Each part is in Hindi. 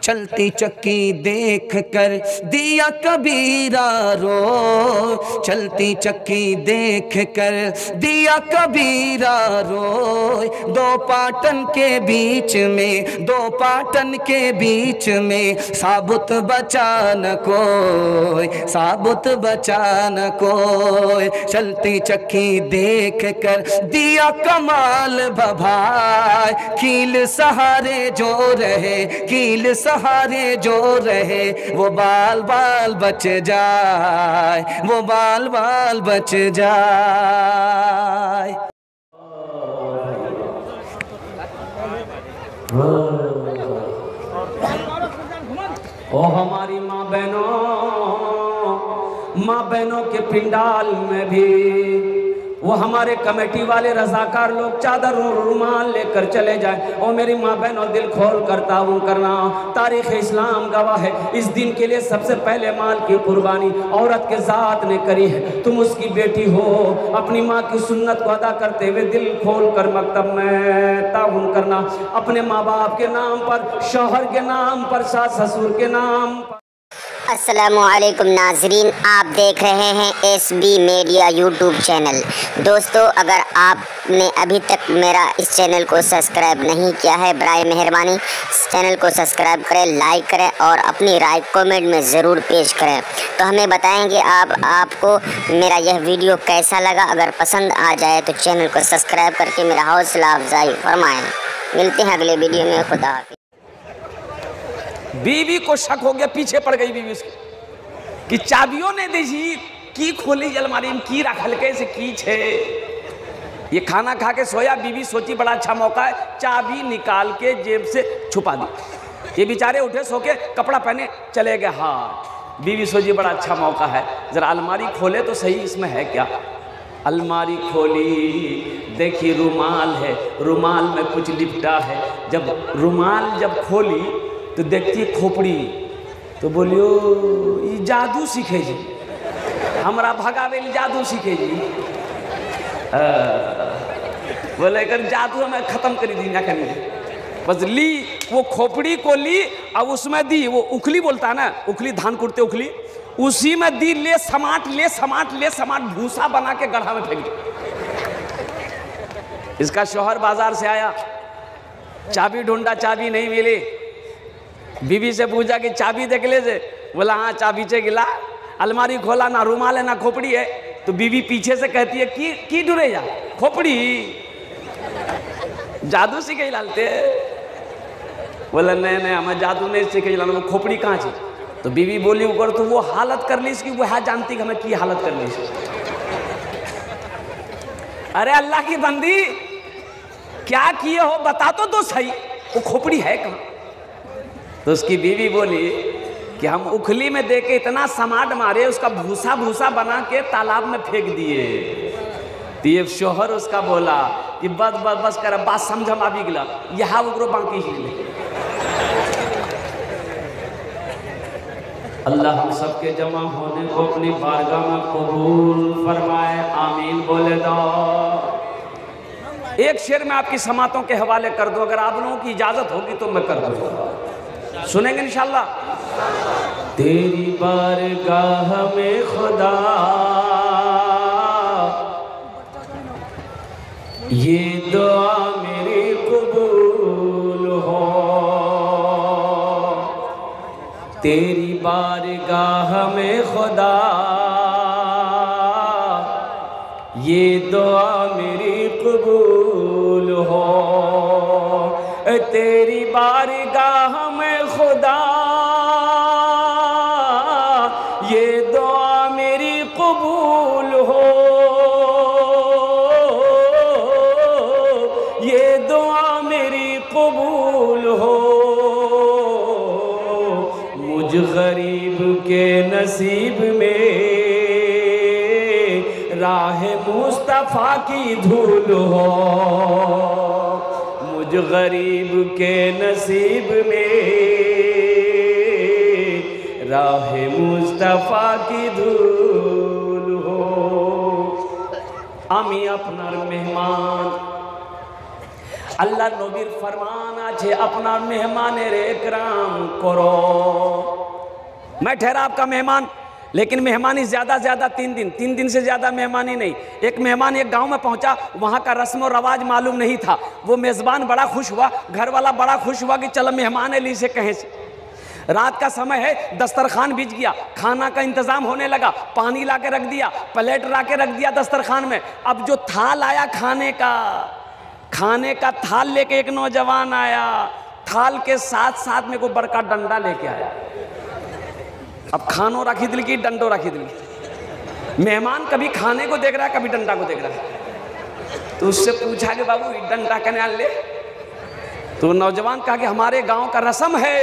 चलती चक्की देख कर दिया कबीरा रो, चलती चक्की देख कर दिया कबीरा रोए। दो पाटन के बीच में, दो पाटन के बीच में साबुत बचा न कोई, साबुत बचा न कोई। चलती चक्की देख कर दिया कमाल भभाए, कील सहारे जो रहे, कील सहारे जो रहे, वो बाल बाल बच जाए, वो बाल बाल बच जाए। ओ हमारी माँ बहनों के पिंडाल में भी वो हमारे कमेटी वाले रजाकार लोग चादर और रुमाल लेकर चले जाए। और मेरी माँ बहनों दिल खोल कर ताउन करना, तारीख इस्लाम गवाह है, इस दिन के लिए सबसे पहले माल की कुर्बानी औरत के ज़ात ने करी है। तुम उसकी बेटी हो, अपनी माँ की सुन्नत को अदा करते हुए दिल खोल कर मकतब में ताउन करना। अपने माँ बाप के नाम पर, शौहर के नाम पर, सास ससुर के नाम पर। अस्सलामुअलैकुम नाजरीन, आप देख रहे हैं SB मीडिया यूट्यूब चैनल। दोस्तों, अगर आपने अभी तक मेरा इस चैनल को सब्सक्राइब नहीं किया है, बराए मेहरबानी इस चैनल को सब्सक्राइब करें, लाइक करें और अपनी राय कमेंट में ज़रूर पेश करें। तो हमें बताएंगे आपको मेरा यह वीडियो कैसा लगा। अगर पसंद आ जाए तो चैनल को सब्सक्राइब करके मेरा हौसला अफजाई फरमाएँ। मिलते हैं अगले वीडियो में, खुदा हाफिज़। बीवी को शक हो गया, पीछे पड़ गई बीवी उसकी कि चाबियों ने देखी की खोली अलमारी में, की रखल के से की छे। ये खाना खा के सोया, बीवी सोची बड़ा अच्छा मौका है, चाबी निकाल के जेब से छुपा दी। ये बेचारे उठे सो के, कपड़ा पहने चले गए। हाँ, बीवी सोची बड़ा अच्छा मौका है, जरा अलमारी खोले तो सही, इसमें है क्या। अलमारी खोली, देखी रुमाल है, रुमाल में कुछ लिपटा है। जब रुमाल जब खोली तो देखती है खोपड़ी, तो बोलियो ये जादू सीखे जी, हमरा भगावे जादू सीखे जी। बोले कर जादू हमें खत्म कर दी ना करनी। बस ली वो खोपड़ी को ली, अब उसमें दी वो उखली बोलता है ना, उखली धान कुटते उखली, उसी में दी, ले समाट ले समाट ले समाट, भूसा बना के गड्ढा में फेंक दी। इसका शौहर बाजार से आया, चाबी ढूंढा, चाबी नहीं मिली। बीवी से पूछा कि चाबी देख ले से, बोला हाँ चाबी से गिला। अलमारी खोला, ना रुमाल है ना खोपड़ी है। तो बीवी पीछे से कहती है की डुरे जा, खोपड़ी जादू सीखे लालते। बोला नहीं नहीं, हमें जादू नहीं सीखे लाना, वो खोपड़ी कहाँ छे। तो बीवी बोली ऊपर, तो वो हालत कर ली इसकी, वह जानती कि हमें की हालत कर ली। अरे अल्लाह की बंदी, क्या किए हो बता तो सही, वो खोपड़ी है कहाँ। तो उसकी बीवी बोली कि हम उखली में देके इतना समाट मारे, उसका भूसा भूसा बना के तालाब में फेंक दिए। तो ये शौहर उसका बोला कि बस बस बस कर, बात समझम आ भी गिला, यहाँ उगरो बाकी ही। अल्लाह हम सबके जमा होने को अपनी बारगाह में कबूल फरमाए, आमीन बोले दो। एक शेर में आपकी समातों के हवाले कर दो, अगर आप लोगों की इजाजत होगी तो मैं कर दूंगा, सुनेंगे इंशाल्लाह। तेरी बारगाह में खुदा ये दुआ मेरी कबूल हो, तेरी बारगाह में खुदा ये दुआ मेरी कबूल हो, तेरी बारगाह में खुदा ये दुआ मेरी कबूल हो, ये दुआ मेरी कबूल हो। मुझ गरीब के नसीब में राह मुस्तफ़ा की धूल हो, मुझ गरीब के नसीब में राह मुस्तफ़ा की धूल हो। আমি আপনার মেহমান, अल्लाह नबीर फरमान আছে अपना मेहमान रे इकराम करो। मैं ठहरा आपका मेहमान, लेकिन मेहमानी ज़्यादा से ज़्यादा 3 दिन से ज़्यादा मेहमानी नहीं। एक मेहमान एक गांव में पहुंचा, वहां का रस्म और रवाज मालूम नहीं था। वो मेज़बान बड़ा खुश हुआ, घर वाला बड़ा खुश हुआ कि चलो मेहमान है ली से कहें से। रात का समय है, दस्तरखान बिछ गया, खाना का इंतज़ाम होने लगा, पानी ला के रख दिया, प्लेट ला के रख दिया दस्तरखान में। अब जो थाल आया खाने का थाल लेके एक नौजवान आया, थाल के साथ साथ में को बड़का डंडा लेके आया। अब खानो रखी दिल की, डंडो रखी दिल की। मेहमान कभी खाने को देख रहा है, कभी डंडा को देख रहा है। तो उससे पूछा कि बाबू डंडा कने ले? तो नौजवान कहा कि हमारे गांव का रस्म है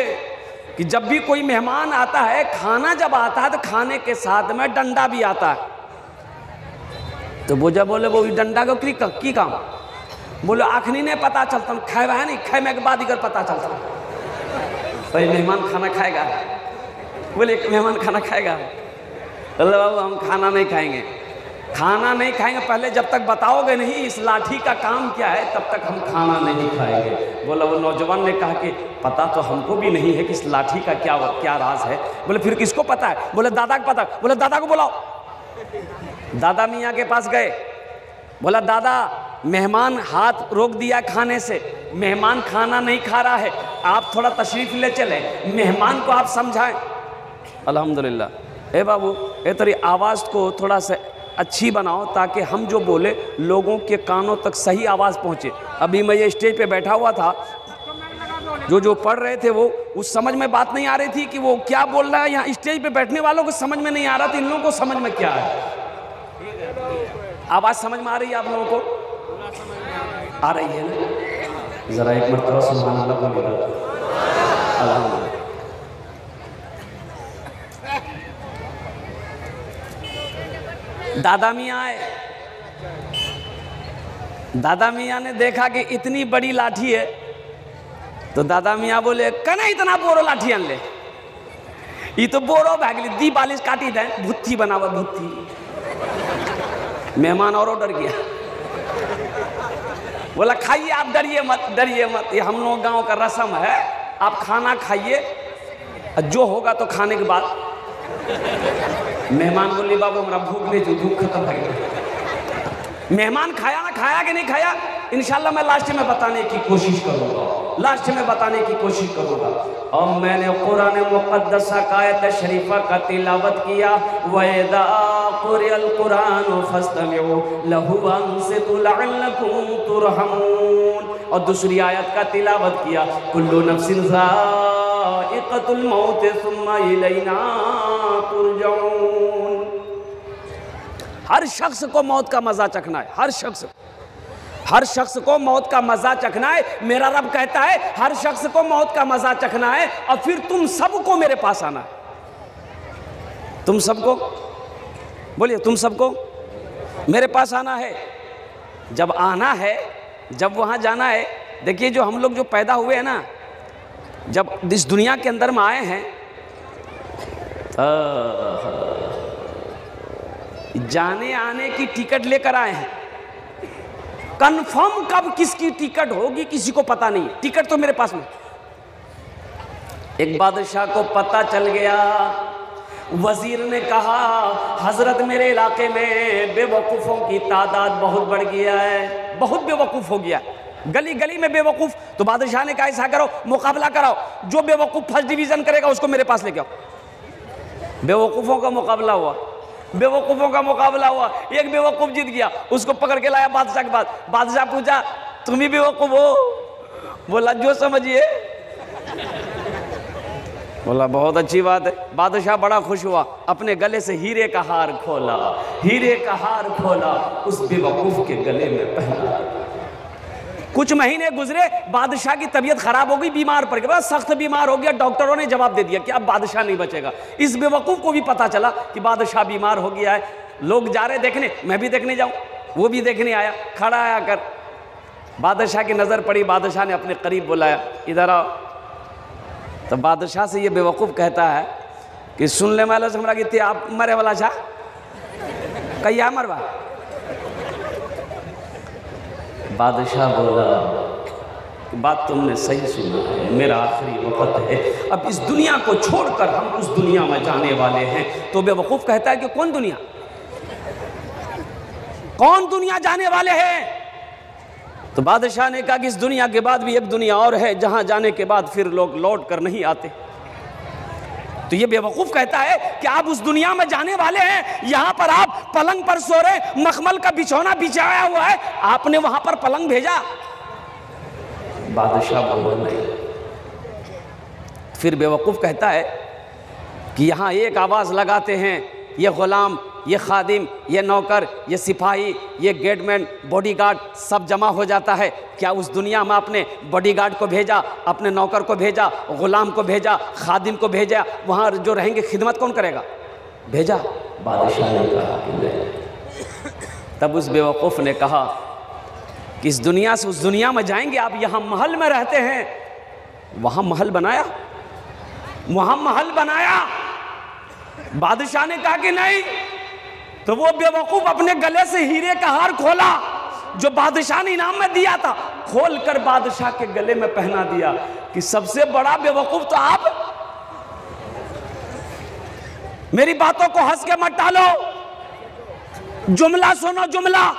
कि जब भी कोई मेहमान आता है, खाना जब आता है तो खाने के साथ में डंडा भी आता है। तो बोझा बोले वो डंडा को की काम? बोले आखनी ने पता चलता खाए है नहीं, खाए में के बाद इधर पता चलता भाई मेहमान खाना खाएगा। बोले मेहमान खाना खाएगा? बोले बाबू हम खाना नहीं खाएंगे। खाना नहीं खाएंगे पहले जब तक बताओगे नहीं इस लाठी का काम क्या है, तब तक हम खाना नहीं खाएंगे। बोला वो नौजवान ने कहा कि पता तो हमको भी नहीं है कि इस लाठी का क्या राज है। बोले फिर किसको पता है? बोले दादा को पता। बोले दादा को बुलाओ। दादा मियाँ के पास गए, बोला दादा मेहमान हाथ रोक दिया खाने से, मेहमान खाना नहीं खा रहा है, आप थोड़ा तशरीफ ले चले, मेहमान को आप समझाएं। अल्हम्दुलिल्लाह। ए बाबू ए तेरी आवाज़ को थोड़ा सा अच्छी बनाओ ताकि हम जो बोले लोगों के कानों तक सही आवाज़ पहुँचे। अभी मैं ये स्टेज पे बैठा हुआ था, जो पढ़ रहे थे वो उस समझ में बात नहीं आ रही थी कि वो क्या बोल रहा है। यहाँ स्टेज पे बैठने वालों को समझ में नहीं आ रहा था, इन लोगों को समझ में क्या है। आवाज़ समझ में आ रही है आप लोगों को? आ रही है ना? ज़रा एक मरतबा सुभान अल्लाह बोलिएगा। अल्हम्दुलिल्लाह। दादा मियाँ आए, दादा मियाँ ने देखा कि इतनी बड़ी लाठी है, तो दादा मियाँ बोले कने इतना बोरो लाठी आन ले, ये तो बोरो भागली दी बालिश काटी दे भुत्थी बनावा भुत्थी। मेहमान और डर गया, बोला खाइए आप, डरिए मत, ये हम लोग गांव का रस्म है, आप खाना खाइए, जो होगा तो खाने के बाद। मेहमान बोली बाबू हमारा भूख नहीं थी, भूख खत्म है। मेहमान खाया ना, खाया कि नहीं खाया, इंशाल्लाह मैं लास्ट में बताने की कोशिश करूँगा। और मैंने कुरान मुक़द्दसा का आयत शरीफा का तिलावत किया, वइज़ा क़ुरिअल कुरान फ़स्तमिऊ लहू वअन्सितू लअल्लकुम तुरहमून। और दूसरी आयत का तिलावत किया, कुल्लु नफ्सिन ज़ाइक़तुल मौत सुम्मा इलैना तुरजऊन। हर शख्स को मौत का मज़ा चखना है, हर शख्स को मौत का मज़ा चखना है। मेरा रब कहता है हर शख्स को मौत का मज़ा चखना है, और फिर तुम सबको मेरे पास आना है। तुम सबको बोलिए, तुम सबको मेरे पास आना है। जब आना है, जब वहाँ जाना है, देखिए जो हम लोग जो पैदा हुए हैं ना, जब इस दुनिया के अंदर में आए हैं, जाने आने की टिकट लेकर आए हैं। कंफर्म कब किसकी टिकट होगी किसी को पता नहीं, टिकट तो मेरे पास में। एक बादशाह को पता चल गया, वजीर ने कहा हजरत मेरे इलाके में बेवकूफ़ों की तादाद बहुत बढ़ गया है, बहुत बेवकूफ़ हो गया, गली गली में बेवकूफ़। तो बादशाह ने कहा ऐसा करो, मुकाबला कराओ, जो बेवकूफ़ फर्स्ट डिवीज़न करेगा उसको मेरे पास लेके आओ। बेवकूफ़ों का मुकाबला हुआ, एक बेवकूफ़ जीत गया, उसको पकड़ के लाया बादशाह के पास। बादशाह पूछा तुम ही बेवकूफ़ हो? बोला जो समझिए। बोला बहुत अच्छी बात है। बादशाह बड़ा खुश हुआ, अपने गले से हीरे का हार खोला, उस बेवकूफ़ के गले में पहना। कुछ महीने गुजरे, बादशाह की तबीयत खराब हो गई, बीमार पड़ गया, सख्त बीमार हो गया। डॉक्टरों ने जवाब दे दिया कि अब बादशाह नहीं बचेगा। इस बेवकूफ़ को भी पता चला कि बादशाह बीमार हो गया है। लोग जा रहे देखने, मैं भी देखने जाऊं, वो भी देखने आया, खड़ा आया कर। बादशाह की नज़र पड़ी, बादशाह ने अपने करीब बुलाया, इधर आओ। तो बादशाह से ये बेवकूफ़ कहता है कि सुन ले वाला से हमरा कि आप मरे वाला छा कहिया मरवा। बादशाह बोला बात तुमने सही सुना है, मेरा आखिरी वक्त है, अब इस दुनिया को छोड़कर हम उस दुनिया में जाने वाले हैं। तो बेवकूफ़ कहता है कि कौन दुनिया, कौन दुनिया जाने वाले हैं? तो बादशाह ने कहा कि इस दुनिया के बाद भी एक दुनिया और है, जहां जाने के बाद फिर लोग लौट कर नहीं आते। तो ये बेवकूफ कहता है कि आप उस दुनिया में जाने वाले हैं, यहां पर आप पलंग पर सो रहे, मखमल का बिछौना बिछाया हुआ है, आपने वहां पर पलंग भेजा। बादशाह बोला नहीं। फिर बेवकूफ कहता है कि यहां एक आवाज लगाते हैं, ये गुलाम, ये खादिम, ये नौकर, ये सिपाही, ये गेटमैन, बॉडीगार्ड सब जमा हो जाता है। क्या उस दुनिया में आपने बॉडीगार्ड को भेजा, अपने नौकर को भेजा, गुलाम को भेजा, खादिम को भेजा, वहाँ जो रहेंगे खिदमत कौन करेगा? भेजा। बादशाह ने कहा कि नहीं। तब उस बेवकूफ़ ने कहा कि इस दुनिया से उस दुनिया में जाएंगे आप, यहाँ महल में रहते हैं, वहाँ महल बनाया, वहाँ महल बनाया। बादशाह ने कहा कि नहीं। तो वो बेवकूफ अपने गले से हीरे का हार खोला जो बादशाह ने इनाम में दिया था, खोलकर बादशाह के गले में पहना दिया कि सबसे बड़ा बेवकूफ तो आप। मेरी बातों को हंस के मत टालो, जुमला सुनो, जुमला,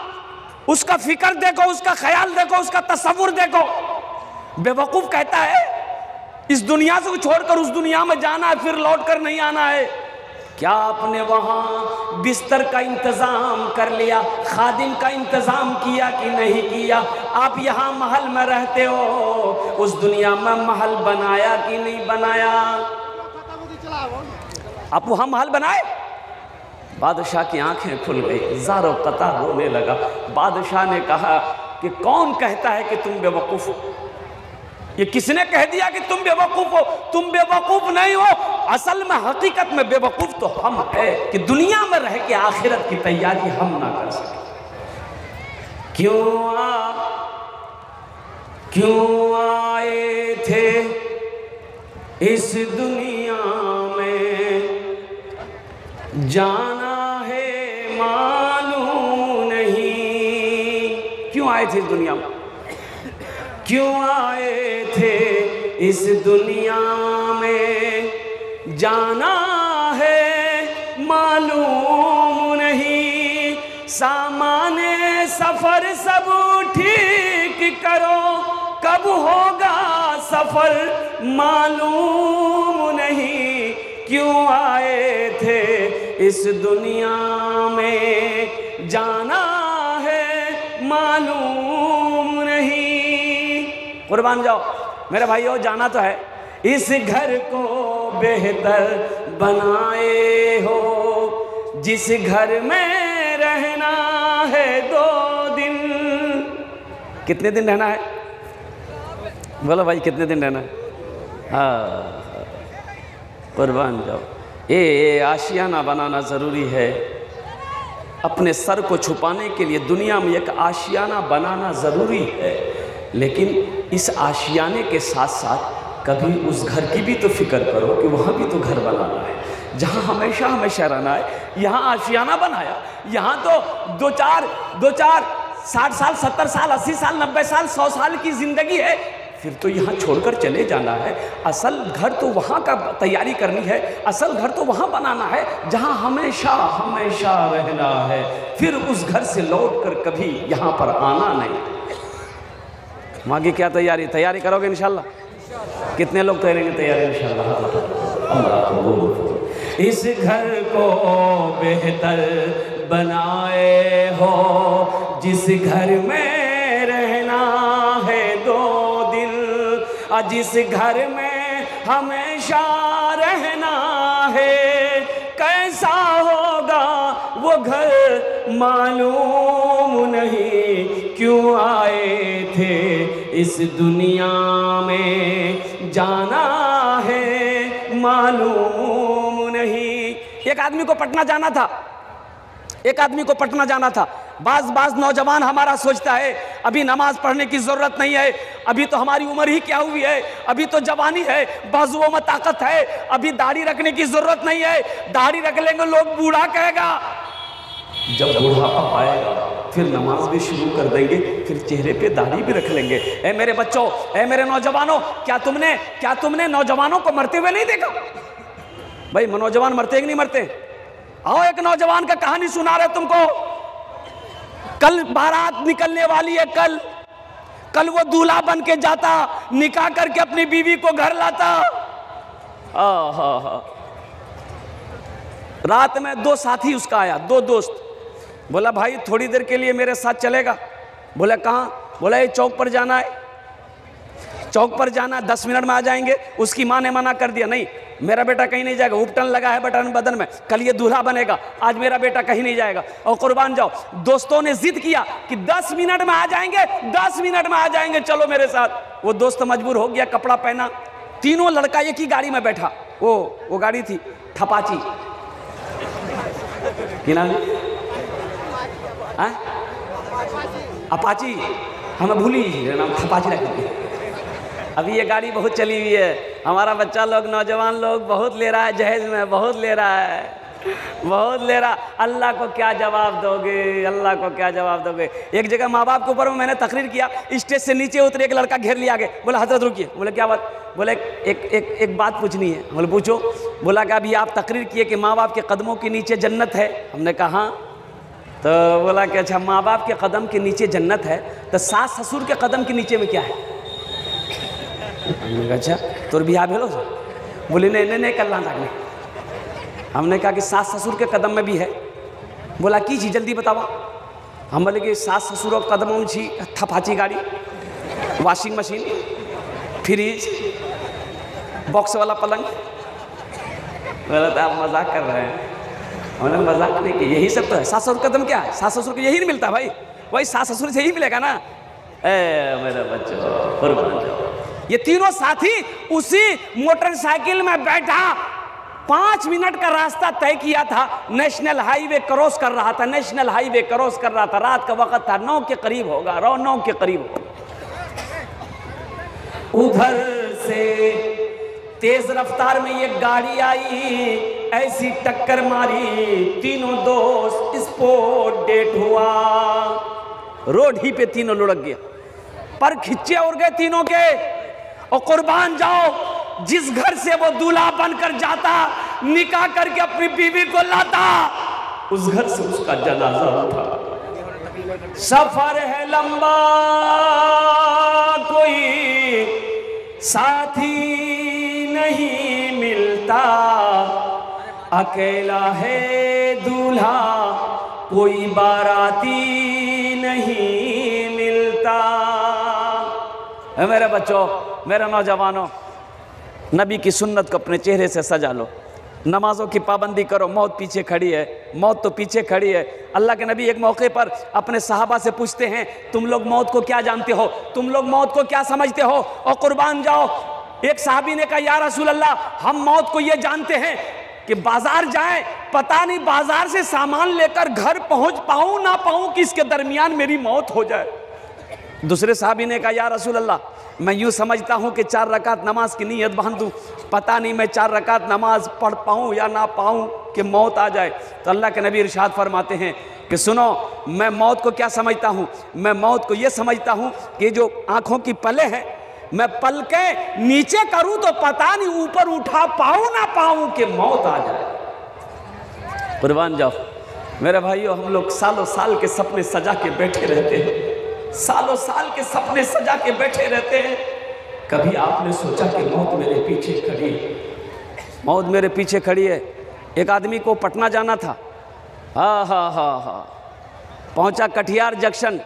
उसका फिक्र देखो, उसका ख्याल देखो, उसका तसव्वुर देखो। बेवकूफ कहता है इस दुनिया से छोड़कर उस दुनिया में जाना है, फिर लौट कर नहीं आना है। क्या आपने वहां बिस्तर का इंतजाम कर लिया, खादिम का इंतजाम किया कि नहीं किया? आप यहाँ महल में रहते हो, उस दुनिया में महल बनाया कि नहीं बनाया? आप वहां महल बनाए? बादशाह की आंखें खुल गई, ज़ारो कता रोने लगा। बादशाह ने कहा कि कौन कहता है कि तुम बेवकूफ हो? ये किसने कह दिया कि तुम बेवकूफ हो? तुम बेवकूफ नहीं हो, असल में हकीकत में बेवकूफ तो हम है कि दुनिया में रह के आखिरत की तैयारी हम ना कर सके। क्यों आए थे इस दुनिया में, जाना है मालूम नहीं। क्यों आए थे इस दुनिया में? क्यों आए थे इस दुनिया में, जाना है मालूम नहीं। सामाने सफर सब ठीक करो, कब होगा सफर मालूम नहीं। क्यों आए थे इस दुनिया में, जाना है मालूम नहीं। कुर्बान जाओ मेरे भाइयों, जाना तो है। इस घर को बेहतर बनाए हो, जिस घर में रहना है 2 दिन। कितने दिन रहना है? बोलो भाई, कितने दिन रहना है? हाँ, कुर्बान जाओ। ये आशियाना बनाना ज़रूरी है। अपने सर को छुपाने के लिए दुनिया में एक आशियाना बनाना ज़रूरी है, लेकिन इस आशियाने के साथ साथ कभी उस घर की भी तो फिक्र करो कि वहाँ भी तो घर बनाना है, जहाँ हमेशा हमेशा रहना है। यहाँ आशियाना बनाया, यहाँ तो दो चार 60 साल, 70 साल, 80 साल, 90 साल, 100 साल की ज़िंदगी है, फिर तो यहाँ छोड़कर चले जाना है। असल घर तो वहाँ का तैयारी करनी है, असल घर तो वहाँ बनाना है जहाँ हमेशा हमेशा रहना है। फिर उस घर से लौटकर कभी यहाँ पर आना नहीं। वहाँ की क्या तैयारी करोगे इंशाल्लाह? कितने लोग करेंगे तैयारी इंशाल्लाह? इस घर को बेहतर बनाए हो, जिस घर में रहना है 2 दिन, जिस घर में हमेशा रहना है। कैसा होगा वो घर मालूम नहीं। क्यों आए थे इस दुनिया में, जाना है मालूम नहीं। एक आदमी को पटना जाना था, एक आदमी को पटना जाना था। बाज नौजवान हमारा सोचता है अभी नमाज पढ़ने की ज़रूरत नहीं है, अभी तो हमारी उम्र ही क्या हुई है, अभी तो जवानी है, बाजुओं में ताकत है, अभी दाढ़ी रखने की ज़रूरत नहीं है, दाढ़ी रख लेंगे लोग बूढ़ा कहेगा। जब बुढ़ापा आएगा फिर नमाज भी शुरू कर देंगे, फिर चेहरे पे दाढ़ी भी रख लेंगे। ए मेरे बच्चों, ए मेरे नौजवानों, क्या तुमने नौजवानों को मरते हुए नहीं देखा? भाई नौजवान मरते कि नहीं मरते? आओ एक नौजवान का कहानी सुना रहे तुमको। कल बारात निकलने वाली है, कल वो दूल्हा बन के जाता, निकाह करके अपनी बीवी को घर लाता। रात में 2 साथी उसका आया, 2 दोस्त। बोला भाई थोड़ी देर के लिए मेरे साथ चलेगा? बोला कहाँ? बोला ये चौक पर जाना है, चौक पर जाना, 10 मिनट में आ जाएंगे। उसकी माँ ने मना कर दिया, नहीं मेरा बेटा कहीं नहीं जाएगा, उपटन लगा है बटन बदन में, कल ये दूल्हा बनेगा, आज मेरा बेटा कहीं नहीं जाएगा। और कुर्बान जाओ, दोस्तों ने जिद किया कि 10 मिनट में आ जाएंगे, 10 मिनट में आ जाएंगे, चलो मेरे साथ। वो दोस्त मजबूर हो गया, कपड़ा पहना, तीनों लड़का एक ही गाड़ी में बैठा। वो गाड़ी थी थपाची, अपाची, हमें भूली नाम थपाची रखी। अभी ये गाड़ी बहुत चली हुई है, हमारा बच्चा लोग, नौजवान लोग बहुत ले रहा है जहेज में, बहुत ले रहा है, बहुत ले रहा। अल्लाह को क्या जवाब दोगे, अल्लाह को क्या जवाब दोगे? एक जगह माँ बाप के ऊपर मैंने तकरीर किया, स्टेज से नीचे उतरे, एक लड़का घेर लिया आगे, बोला हजरत रुकिए। बोले क्या बात? बोले एक बात पूछनी है। बोले पूछो। बोला कि अभी आप तकरीर किए कि माँ बाप के कदमों के नीचे जन्नत है। हमने कहा तो बोला कि अच्छा माँ बाप के कदम के नीचे जन्नत है, तो सास ससुर के कदम के नीचे में क्या है? हमने कहा अच्छा तोर बिहार भेलो? बोले नहीं करना लागने। हमने कहा कि सास ससुर के कदम में भी है। बोला की चीज जल्दी बतावा। हम बोले कि सास ससुर के कदमों में छी थपाची गाड़ी, वॉशिंग मशीन, फ्रिज, बॉक्स वाला पलंग। बोला तो आप मजाक कर रहे हैं। हमने मजाक नहीं किया, यही सब तो है। सास ससुर कदम क्या है? सास ससुर को यही नहीं मिलता भाई, वही सास ससुर से ही मिलेगा ना। मेरे बच्चों, ये तीनों साथी उसी मोटरसाइकिल में बैठा 5 मिनट का रास्ता तय किया था, नेशनल हाईवे क्रॉस कर रहा था, नेशनल हाईवे क्रॉस कर रहा था। रात का वक्त था, 9 के करीब होगा, 9 के करीब होगा। उधर से तेज रफ्तार में एक गाड़ी आई, ऐसी टक्कर मारी, तीनों दोस्त स्पॉट डेट हुआ। रोड ही पे तीनों लुढ़क गया, पर खिच्चे उड़ गए तीनों के। और कुर्बान जाओ, जिस घर से वो दूल्हा बनकर जाता, निकाह करके अपनी बीवी को लाता, उस घर से उसका जनाजा उठा। सफर है लंबा, कोई साथी नहीं मिलता, अकेला है दूल्हा, कोई बाराती नहीं मिलता। मेरे बच्चों, मेरे नौजवानों, नबी की सुन्नत को अपने चेहरे से सजा लो, नमाजों की पाबंदी करो। मौत पीछे खड़ी है, मौत तो पीछे खड़ी है। अल्लाह के नबी एक मौके पर अपने सहाबा से पूछते हैं, तुम लोग मौत को क्या जानते हो, तुम लोग मौत को क्या समझते हो? और कुर्बान जाओ, एक साहबी ने कहा या रसूल अल्लाह, हम मौत को ये जानते हैं कि बाजार जाएं, पता नहीं बाजार से सामान लेकर घर पहुंच पाऊं ना पाऊं कि इसके दरमियान मेरी मौत हो जाए। दूसरे साहबी ने कहा या रसूल अल्लाह, मैं यूं समझता हूं कि 4 रकात नमाज की नीयत बांध दूं, पता नहीं मैं 4 रकात नमाज पढ़ पाऊं या ना पाऊं कि मौत आ जाए। तो अल्लाह के नबी इरशाद फरमाते हैं कि सुनो, मैं मौत को क्या समझता हूं, मैं मौत को यह समझता हूं कि जो आंखों की पले हैं, मैं पल के नीचे करूं तो पता नहीं ऊपर उठा पाऊं ना पाऊं कि मौत आ जाए। कुर्बान जाओ मेरे भाइयों, हम लोग सालों साल के सपने सजा के बैठे रहते हैं, सालों साल के सपने सजा के बैठे रहते हैं। कभी आपने सोचा कि मौत मेरे पीछे खड़ी है, मौत मेरे पीछे खड़ी है। एक आदमी को पटना जाना था, हाँ, पहुंचा कटिहार जंक्शन,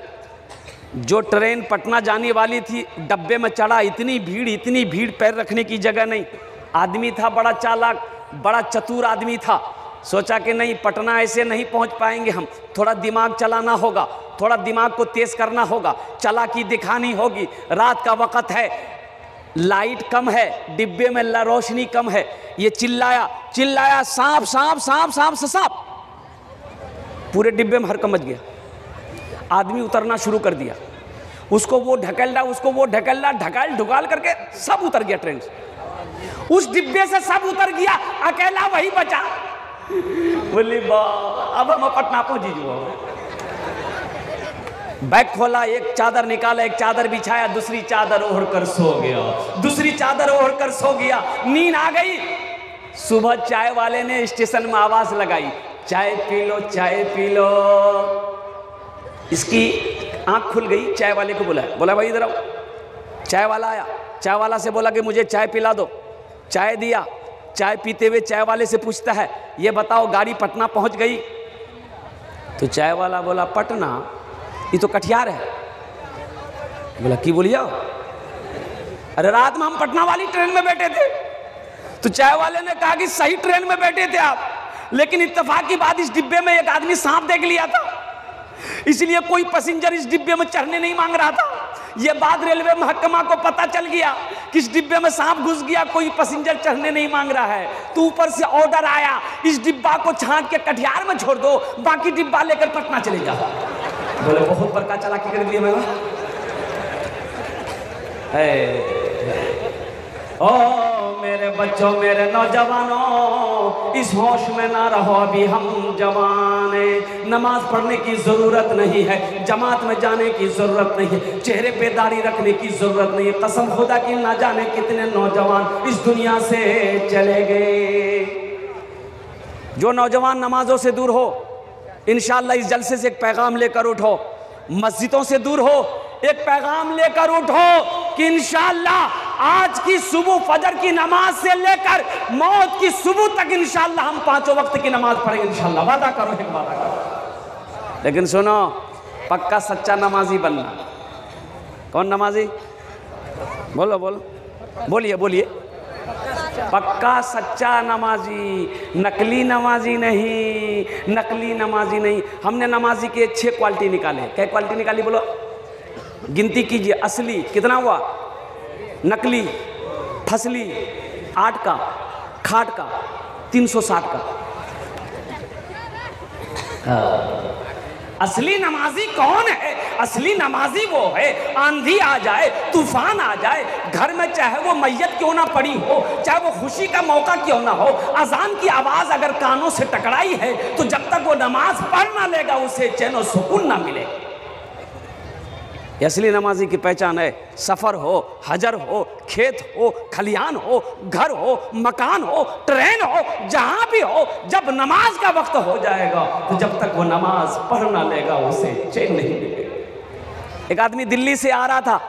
जो ट्रेन पटना जाने वाली थी, डब्बे में चढ़ा, इतनी भीड़, पैर रखने की जगह नहीं। आदमी था बड़ा चालाक, बड़ा चतुर आदमी था। सोचा कि नहीं, पटना ऐसे नहीं पहुंच पाएंगे हम, थोड़ा दिमाग चलाना होगा, थोड़ा दिमाग को तेज करना होगा, चालाकी दिखानी होगी। रात का वक्त है, लाइट कम है, डिब्बे में रोशनी कम है। ये चिल्लाया सांप सांप सांप सांप सांप, पूरे डिब्बे में हड़कंप मच गया। आदमी उतरना शुरू कर दिया, उसको वो ढकेल रहा, ढकाल ढुकाल करके सब उतर गया ट्रेन से। उस डिब्बे से सब उतर गया, अकेला वही बचा। बोली बा अब हम पटना पहुंची जो। बैग खोला, एक चादर निकाला, एक चादर बिछाया, दूसरी चादर ओढ़ कर सो गया, दूसरी चादर ओढ़ कर सो गया। नींद आ गई। सुबह चाय वाले ने स्टेशन में आवाज लगाई, चाय पी लो, चाय पी लो। इसकी आंख खुल गई। चाय वाले को बोला भाई इधर आओ। चाय वाला आया, चाय वाला से बोला कि मुझे चाय पिला दो। चाय दिया। चाय पीते हुए चाय वाले से पूछता है, ये बताओ गाड़ी पटना पहुंच गई? तो चाय वाला बोला, पटना? ये तो कटिहार है। बोला की बोलिया? अरे रात में हम पटना वाली ट्रेन में बैठे थे। तो चाय वाले ने कहा कि सही ट्रेन में बैठे थे आप, लेकिन इत्तेफाक की बात इस डिब्बे में एक आदमी सांप देख लिया था, इसलिए कोई पैसेंजर इस डिब्बे में चढ़ने नहीं मांग रहा था। यह बात रेलवे महकमा को पता चल गया कि इस डिब्बे में सांप घुस गया, कोई पैसेंजर चढ़ने नहीं मांग रहा है। तो ऊपर से ऑर्डर आया, इस डिब्बा को छांट के कटिहार में छोड़ दो, बाकी डिब्बा लेकर पटना चले जाओ। बोले बहुत बड़का चालाकी कर दिया मैं। ओ मेरे बच्चों, मेरे नौजवानों, इस होश में ना रहो, अभी हम जवान हैं। नमाज पढ़ने की ज़रूरत नहीं है, जमात में जाने की ज़रूरत नहीं है, चेहरे पे दाढ़ी रखने की ज़रूरत नहीं है। कसम खुदा की ना जाने कितने नौजवान इस दुनिया से चले गए। जो नौजवान नमाजों से दूर हो, इंशाअल्लाह इस जलसे से एक पैगाम लेकर उठो। मस्जिदों से दूर हो, एक पैगाम लेकर उठो कि इंशाअल्लाह आज की सुबह फजर की नमाज से लेकर मौत की सुबह तक इंशाअल्लाह हम 5 वक्त की नमाज पढ़ेंगे इंशाअल्लाह। वादा करो, एक वादा करो। लेकिन सुनो, पक्का सच्चा नमाजी बनना। कौन नमाजी? बोलो बोलो, बोलिए बोलिए। पक्का सच्चा नमाजी, नकली नमाजी नहीं, नकली नमाजी नहीं। हमने नमाजी के 6 क्वालिटी निकाले। क्या क्वालिटी निकाली बोलो? गिनती कीजिए। असली कितना हुआ? नकली, फसली 8 का, खाट का 360 का। असली नमाजी कौन है? असली नमाजी वो है, आंधी आ जाए, तूफान आ जाए, घर में चाहे वो मैयत क्यों ना पड़ी हो, चाहे वो खुशी का मौका क्यों ना हो, अजान की आवाज अगर कानों से टकराई है तो जब तक वो नमाज पढ़ ना लेगा उसे चैन और सुकून ना मिले। असली नमाजी की पहचान है, सफ़र हो, हजर हो, खेत हो, खलियान हो, घर हो, मकान हो, ट्रेन हो, जहाँ भी हो, जब नमाज का वक्त हो जाएगा तो जब तक वो नमाज पढ़ ना लेगा उसे चैन नहीं मिलेगा। एक आदमी दिल्ली से आ रहा था,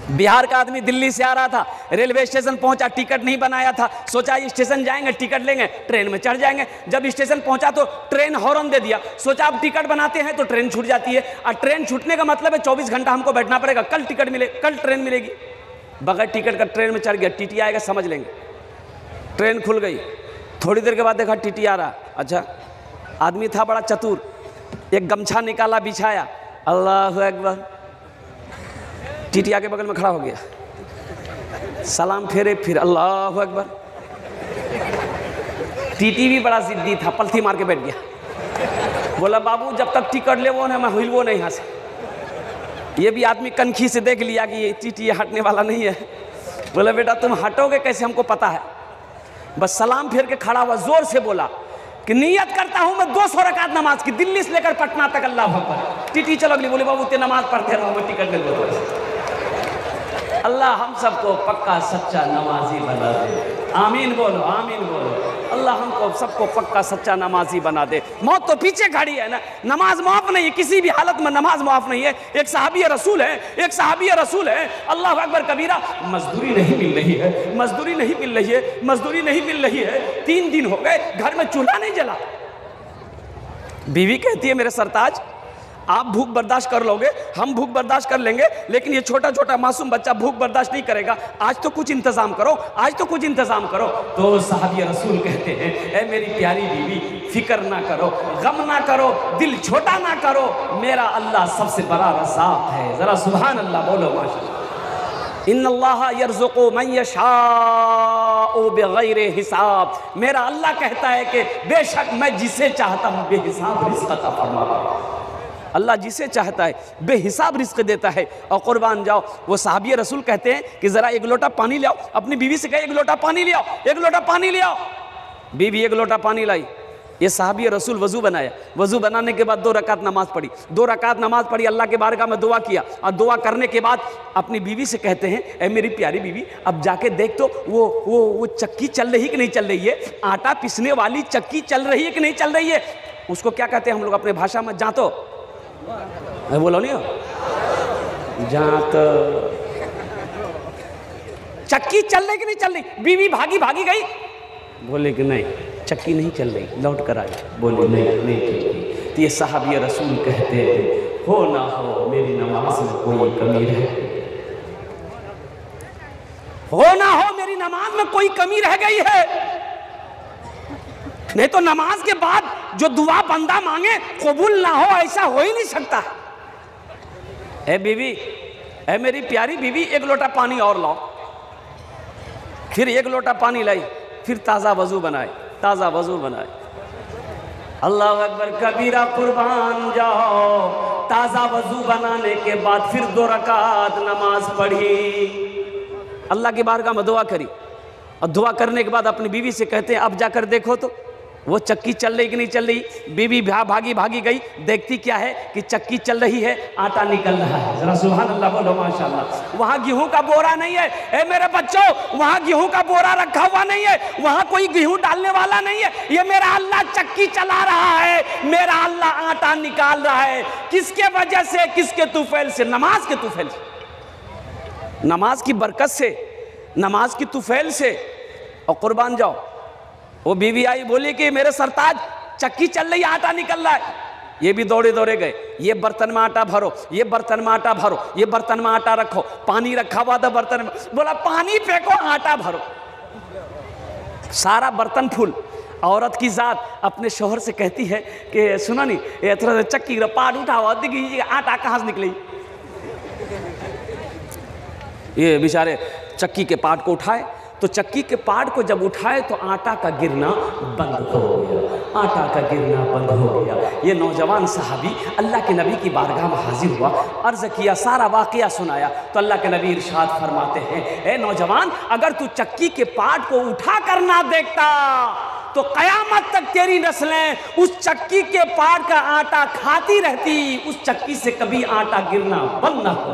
बिहार का आदमी दिल्ली से आ रहा था, रेलवे स्टेशन पहुंचा, टिकट नहीं बनाया था, सोचा स्टेशन जाएंगे टिकट लेंगे, ट्रेन में चढ़ जाएंगे। जब स्टेशन पहुंचा तो ट्रेन हॉर्न दे दिया, सोचा अब टिकट बनाते हैं तो ट्रेन छूट जाती है, और ट्रेन छूटने का मतलब है 24 घंटा हमको बैठना पड़ेगा, कल टिकट मिले, कल ट्रेन मिलेगी। बगैर टिकट का ट्रेन में चढ़ गया, टीटी आएगा समझ लेंगे। ट्रेन खुल गई, थोड़ी देर के बाद देखा टीटी आ रहा। अच्छा, आदमी था बड़ा चतुर, एक गमछा निकाला, बिछाया, अल्लाह अकबर, टीटी आके बगल में खड़ा हो गया, सलाम फेरे, फिर अल्लाह अकबर। टीटी भी बड़ा जिद्दी था, पलथी मार के बैठ गया। बोला बाबू जब तक टिकट ले वो ना मैं हिलवो नहीं यहाँ से। ये भी आदमी कनखी से देख लिया कि ये टीटी हटने वाला नहीं है। बोला बेटा तुम हटोगे कैसे, हमको पता है। बस सलाम फेर के खड़ा हुआ, जोर से बोला कि नियत करता हूं मैं 200 रकात नमाज की, दिल्ली से लेकर पटना तक, अल्लाह अकबर। टीटी चलो अगली, बोले बाबू ते नमाज पढ़ते रहो, मैं टिकट ले लो। अल्लाह हम सबको पक्का सच्चा नमाजी बना दे। आमीन बोलो, आमीन बोलो। अल्लाह हमको सबको पक्का सच्चा नमाजी बना दे। मौत तो पीछे खड़ी है ना, नमाज माफ नहीं है, किसी भी हालत में नमाज माफ नहीं है। एक सहाबी रसूल है, एक सहाबी रसूल है, अल्लाह अकबर कबीरा, मजदूरी नहीं मिल रही है, मजदूरी नहीं मिल रही है, मजदूरी नहीं मिल रही है। 3 दिन हो गए, घर में चूल्हा नहीं जला। बीवी कहती है मेरे सरताज आप भूख बर्दाश्त कर लोगे, हम भूख बर्दाश्त कर लेंगे, लेकिन ये छोटा छोटा मासूम बच्चा भूख बर्दाश्त नहीं करेगा, आज तो कुछ इंतजाम करो, आज तो कुछ इंतजाम करो। तो साहबी रसूल कहते हैं ए मेरी प्यारी बीवी, फिक्र ना करो, गम ना करो, दिल छोटा ना करो, मेरा अल्लाह सबसे बड़ा रज़ाक़ है। जरा सुभान अल्लाह बोलो माशाअल्लाह। इन्नल्लाह यर्ज़ुक़ु मन यशाअ बिग़ैरि हिसाब। मेरा अल्लाह कहता है कि बेशक मैं जिसे चाहता हूँ बेहिसाब रिज़्क़ अता फरमाता हूँ। अल्लाह जिसे चाहता है बेहिसाब रिज़्क़ देता है। और कुर्बान जाओ, वो साहबी रसूल कहते हैं कि ज़रा 1 लोटा पानी ले आओ, अपनी बीवी से कहे 1 लोटा पानी ले आओ, 1 लोटा पानी ले आओ। बीवी एक लोटा पानी लाई, ये साहबी रसूल वज़ू बनाया, वज़ू बनाने के बाद 2 रकात नमाज पढ़ी, 2 रकात नमाज पढ़ी, अल्लाह के बारगाह में दुआ किया, और दुआ करने के बाद अपनी बीवी से कहते हैं, ए मेरी प्यारी बीवी, अब जाके देख तो वो चक्की चल रही कि नहीं चल रही है, आटा पिसने वाली चक्की चल रही है कि नहीं चल रही है। उसको क्या कहते हैं हम लोग अपने भाषा में, जातो, बोलो नहीं हो, जातो, चक्की चल रही कि नहीं चल रही। बीवी भागी गई, बोले कि नहीं चक्की नहीं चल रही, लौट कर आई, बोले नहीं चल रही। तो ये साहबी रसूल कहते हैं, हो ना हो मेरी नमाज में कोई कमी रह गई, हो ना हो मेरी नमाज में कोई कमी रह गई है। नहीं तो नमाज के बाद जो दुआ बंदा मांगे कबूल ना हो, ऐसा हो ही नहीं सकता। ए बीवी, ए मेरी प्यारी बीवी, एक लोटा पानी और लाओ। फिर एक लोटा पानी लाई, फिर ताज़ा वज़ू बनाए, ताज़ा वज़ू बनाए। अल्लाह अकबर कबीरा, कुर्बान जाओ। ताज़ा वज़ू बनाने के बाद फिर 2 रकात नमाज पढ़ी, अल्लाह की बारगाह में दुआ करी, और दुआ करने के बाद अपनी बीवी से कहते हैं, अब जाकर देखो तो वो चक्की चल रही कि नहीं चल रही। बीवी भागी गई, देखती क्या है कि चक्की चल रही है, आटा निकल रहा है। जरा सुभान अल्लाह बोलो माशाअल्लाह। वहाँ गेहूं का बोरा नहीं है, ए मेरे बच्चों, वहाँ गेहूं का बोरा रखा हुआ नहीं है, वहाँ कोई गेहूं डालने वाला नहीं है। ये मेरा अल्लाह चक्की चला रहा है, मेरा अल्लाह आटा निकाल रहा है। किसके वजह से, किसके तुफैल से? नमाज के तुफैल से, नमाज की बरकत से, नमाज की तुफैल से। और कुर्बान जाओ, वो बीवी आई, बोली कि मेरे सरताज चक्की चल रही, आटा निकल रहा है। ये भी दौड़े गए, ये बर्तन में आटा भरो, ये बर्तन में आटा भरो, ये बर्तन में आटा रखो, पानी रखा हुआ था बर्तन में, बोला पानी फेंको, आटा भरो, सारा बर्तन फुल। औरत की जात अपने शोहर से कहती है कि सुनो नहीं, ये थोड़ा चक्की का पाट उठा हुआ, देखिए आटा कहाँ से निकली। ये बेचारे चक्की के पाट को उठाए, तो चक्की के पाट को जब उठाए तो आटा का गिरना बंद हो गया, आटा का गिरना बंद हो गया। ये नौजवान साहबी अल्लाह के नबी की बारगाह में हाजिर हुआ, अर्ज़ किया, सारा वाक़या सुनाया। तो अल्लाह के नबी इरशाद फरमाते हैं, ए नौजवान, अगर तू चक्की के पाट को उठा कर ना देखता तो क़यामत तक तेरी नस्लें उस चक्की के पाट का आटा खाती रहती, उस चक्की से कभी आटा गिरना बंद ना हो।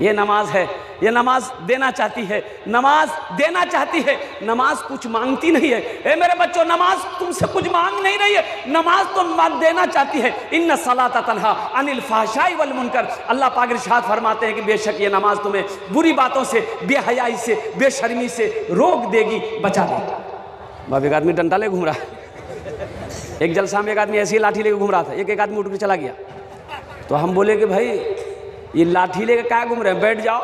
ये नमाज है, ये नमाज देना चाहती है, नमाज देना चाहती है, नमाज कुछ मांगती नहीं है। ए मेरे बच्चों, नमाज तुमसे कुछ मांग नहीं रही है, नमाज तो देना चाहती है। इन्ना सलाता तन्हा अनिल फाहशाई वल मुनकर, अल्लाह पाक इरशाद फरमाते हैं कि बेशक ये नमाज तुम्हें बुरी बातों से, बेहयाई से, बेशर्मी से रोक देगी, बचा देगी। बाब एक आदमी डंडा ले घूम रहा है, एक जलसा में एक आदमी ऐसी लाठी लेके घूम रहा था, एक आदमी उठ के चला गया। तो हम बोले कि भाई ये लाठी लेके क्या घूम रहे हैं, बैठ जाओ।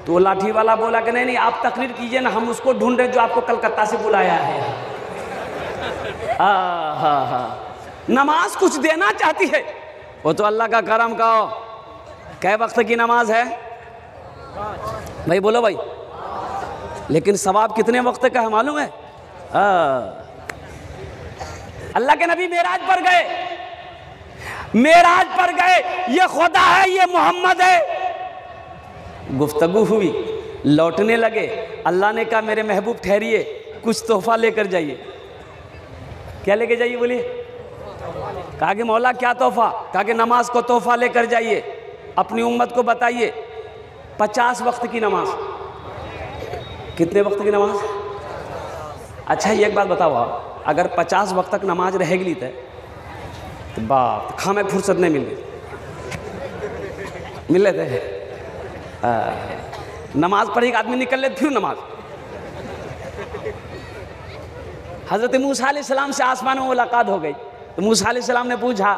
तो वो लाठी वाला बोला कि नहीं आप तकरीर कीजिए ना, हम उसको ढूंढ रहे जो आपको कलकत्ता से बुलाया है। नमाज कुछ देना चाहती है, वो तो अल्लाह का करम का। कै वक्त की नमाज है भाई, बोलो भाई, लेकिन सवाब कितने वक्त का है मालूम है? अल्लाह के नबी मेराज पर गए, मेराज पर गए, ये खुदा है, ये मोहम्मद है। गुफ्तगू हुई, लौटने लगे। अल्लाह ने कहा मेरे महबूब ठहरिए, कुछ तोहफा लेकर जाइए। क्या लेकर जाइए बोलिए? कहा कि मौला क्या तोहफा? कहा कि नमाज को तोहफा लेकर जाइए, अपनी उम्मत को बताइए 50 वक्त की नमाज। कितने वक्त की नमाज? अच्छा एक बात बताओ, अगर 50 वक्त तक नमाज रहेगी तो बाप खामे फुर्सत नहीं मिल लेते हैं। नमाज पढ़ी आदमी निकल ले, फिर नमाज। हज़रत मूसा अलैहिस्सलाम से आसमान में मुलाकात हो गई, तो मूसा अलैहिस्सलाम ने पूछा